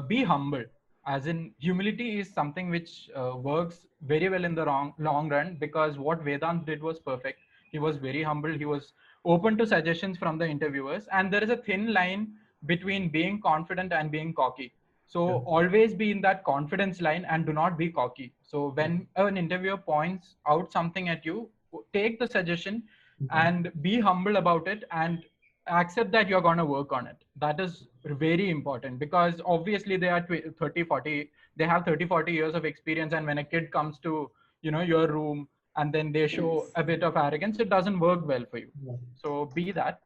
be humble. As in, humility is something which works very well in the long run, because what Vedant did was perfect. He was very humble. He was open to suggestions from the interviewers. And there is a thin line between being confident and being cocky. So always be in that confidence line and do not be cocky. So when an interviewer points out something at you, take the suggestion and be humble about it, and accept that you're going to work on it. That is very important, because obviously they are 30-40, they have 30-40 years of experience, and when a kid comes to your room and then they show a bit of arrogance, it doesn't work well for you. So be that.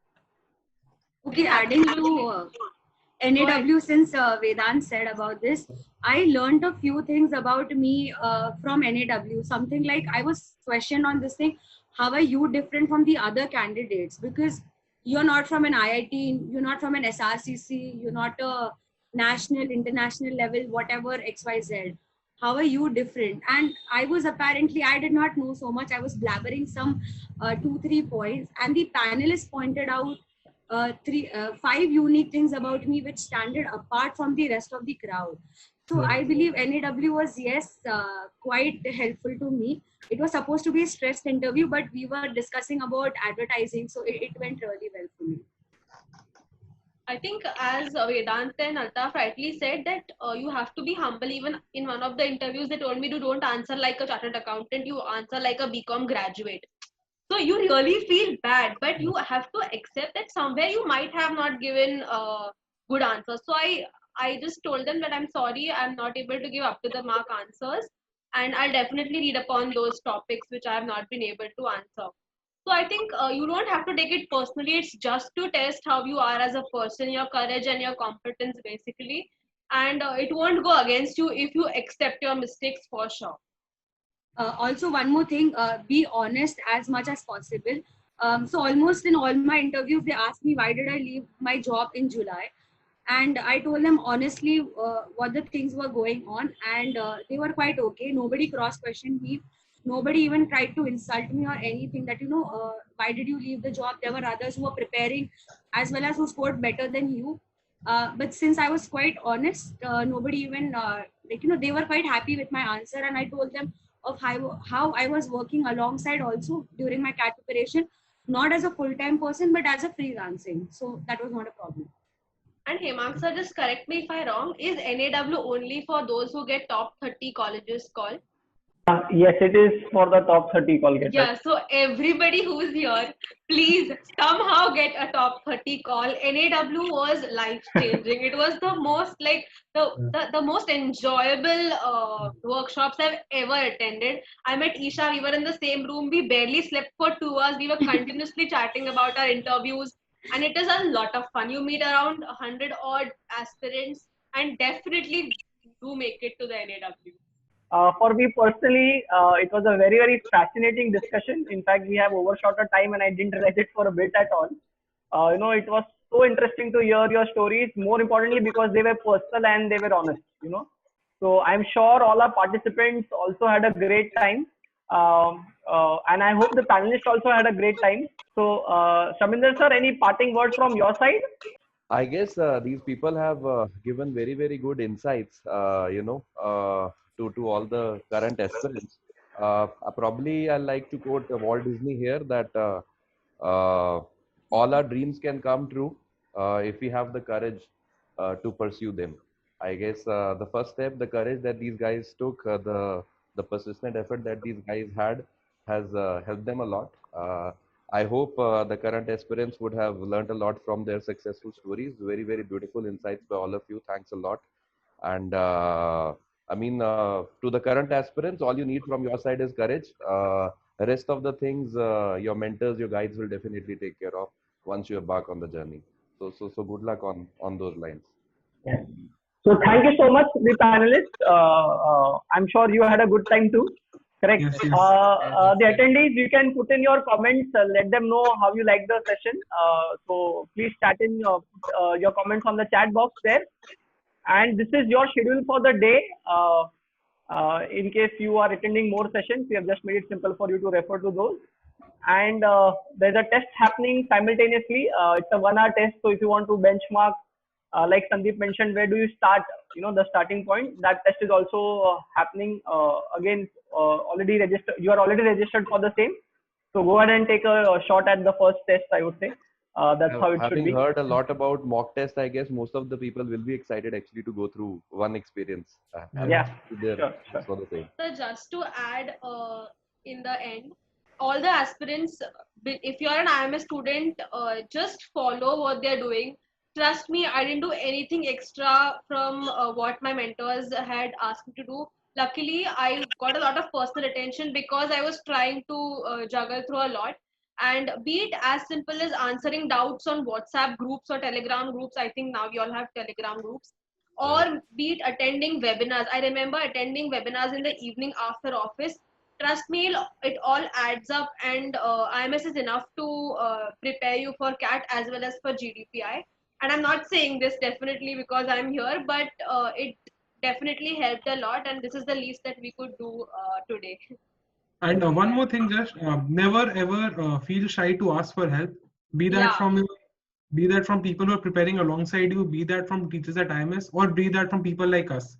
Okay, adding to NAW, since Vedant said about this, I learned a few things about me from NAW. Something like, I was questioned on this thing, how are you different from the other candidates? Because you're not from an IIT, you're not from an SRCC, you're not a national, international level, whatever, XYZ. How are you different? And I did not know so much. I was blabbering some 2-3 points, and the panelists pointed out 5 unique things about me which stand apart from the rest of the crowd. So I believe NAW was, quite helpful to me. It was supposed to be a stressed interview, but we were discussing about advertising, so it went really well for me. I think, as Vedant and Altaf rightly said, that you have to be humble. Even in one of the interviews, they told me to don't answer like a chartered accountant, you answer like a BCom graduate. So you really feel bad, but you have to accept that somewhere you might have not given good answers. So I just told them that I'm sorry, I'm not able to give up to the mark answers, and I'll definitely read upon those topics which I have not been able to answer. So I think you don't have to take it personally. It's just to test how you are as a person, your courage and your competence basically. And it won't go against you if you accept your mistakes for sure. Also, one more thing, be honest as much as possible. So almost in all my interviews, they asked me, why did I leave my job in July? And I told them honestly what the things were going on, and they were quite okay. Nobody cross-questioned me. Nobody even tried to insult me or anything that, why did you leave the job? There were others who were preparing as well as who scored better than you. But since I was quite honest, nobody even, they were quite happy with my answer. And I told them of how I was working alongside also during my CAT preparation, not as a full-time person, but as a freelancing. So that was not a problem. And Hemang sir, just correct me if I'm wrong, is NAW only for those who get top 30 colleges call? Yes, it is for the top 30 call getters. Yeah, so everybody who's here, please somehow get a top 30 call. NAW was life changing. It was the most like the most enjoyable workshops I've ever attended. I met Isha, we were in the same room, we barely slept for 2 hours, we were continuously chatting about our interviews, and it is a lot of fun. You meet around 100 odd aspirants, and definitely do make it to the NAW. For me personally, it was a very, very fascinating discussion. In fact, we have overshot our time and I didn't realize it for a bit at all. It was so interesting to hear your stories, more importantly, because they were personal and they were honest, So I'm sure all our participants also had a great time. And I hope the panelists also had a great time. So, Shaminder sir, any parting words from your side? I guess these people have given very, very good insights, to all the current aspirants. Probably I like to quote Walt Disney here that all our dreams can come true if we have the courage to pursue them. I guess the first step, the courage that these guys took, the persistent effort that these guys had, has helped them a lot. I hope the current aspirants would have learned a lot from their successful stories. Very, very beautiful insights by all of you. Thanks a lot. And to the current aspirants, all you need from your side is courage. Rest of the things, your mentors, your guides will definitely take care of once you embark on the journey. So good luck on those lines. Yeah. So thank you so much, the panelists. I'm sure you had a good time too. Correct. Yes, yes. The attendees, you can put in your comments. Let them know how you like the session. So please chat in your comments on the chat box there. And this is your schedule for the day. In case you are attending more sessions, we have just made it simple for you to refer to those. And there's a test happening simultaneously. It's a 1 hour test. So if you want to benchmark, like Sandeep mentioned, where do you start? The starting point. That test is also happening. Again, already registered. You are already registered for the same. So go ahead and take a shot at the first test, I would say. That's how it should be. Having heard a lot about mock test, I guess most of the people will be excited actually to go through one experience. Yeah, sure. So just to add, in the end, all the aspirants, if you are an IMS student, just follow what they're doing. Trust me, I didn't do anything extra from what my mentors had asked me to do. Luckily, I got a lot of personal attention because I was trying to juggle through a lot. And be it as simple as answering doubts on WhatsApp groups or Telegram groups. I think now we all have Telegram groups. Or be it attending webinars. I remember attending webinars in the evening after office. Trust me, it all adds up, and IMS is enough to prepare you for CAT as well as for GDPI. And I'm not saying this definitely because I'm here, but it definitely helped a lot, and this is the least that we could do today. And one more thing, just never ever feel shy to ask for help. Be that from people who are preparing alongside you, be that from teachers at IMS, or be that from people like us.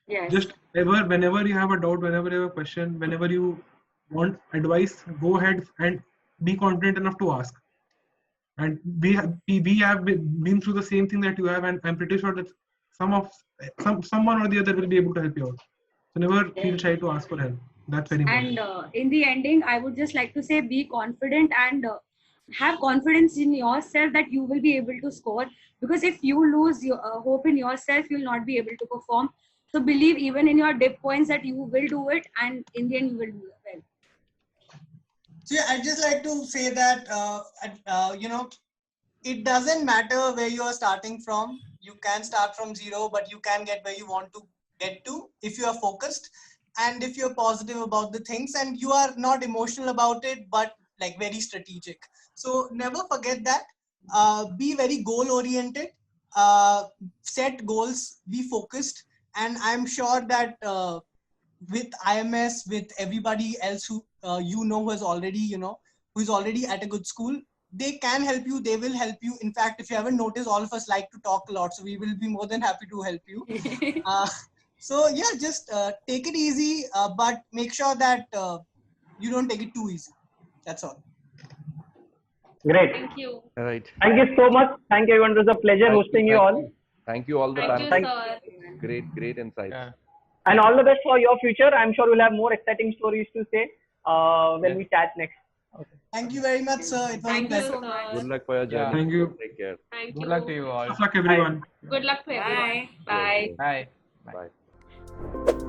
Yes. Just whenever you have a doubt, whenever you have a question, whenever you want advice, go ahead and be confident enough to ask. And we have been through the same thing that you have, and I'm pretty sure that someone or the other will be able to help you out. So never feel shy to ask for help. That's very important. And in the ending, I would just like to say, be confident and have confidence in yourself that you will be able to score. Because if you lose your hope in yourself, you'll not be able to perform. So believe even in your dip points that you will do it, and in the end, you will do it well. So yeah, I'd just like to say that, it doesn't matter where you are starting from. You can start from zero, but you can get where you want to get to if you are focused and if you're positive about the things and you are not emotional about it, but like very strategic. So never forget that. Be very goal oriented, set goals, be focused. And I'm sure that with IMS, with everybody else who who is already, who's already at a good school, they can help you, they will help you. In fact, if you haven't noticed, all of us like to talk a lot, so we will be more than happy to help you. So yeah, just take it easy, but make sure that you don't take it too easy. That's all. Great. Thank you. All right. Thank you so much. Thank you, everyone. It was a pleasure hosting you all. Thank you all the Thank you, panelists. sir. Great insights. Yeah. And all the best for your future. I'm sure we'll have more exciting stories to say when we chat next. Okay. Thank you very much, sir. It was a Thank you pleasure. so much. Good luck for your journey. Thank you. Take care. Thank Good you. luck to you all. Good luck, everyone. Good luck to everyone. Bye. Bye. Bye. Bye.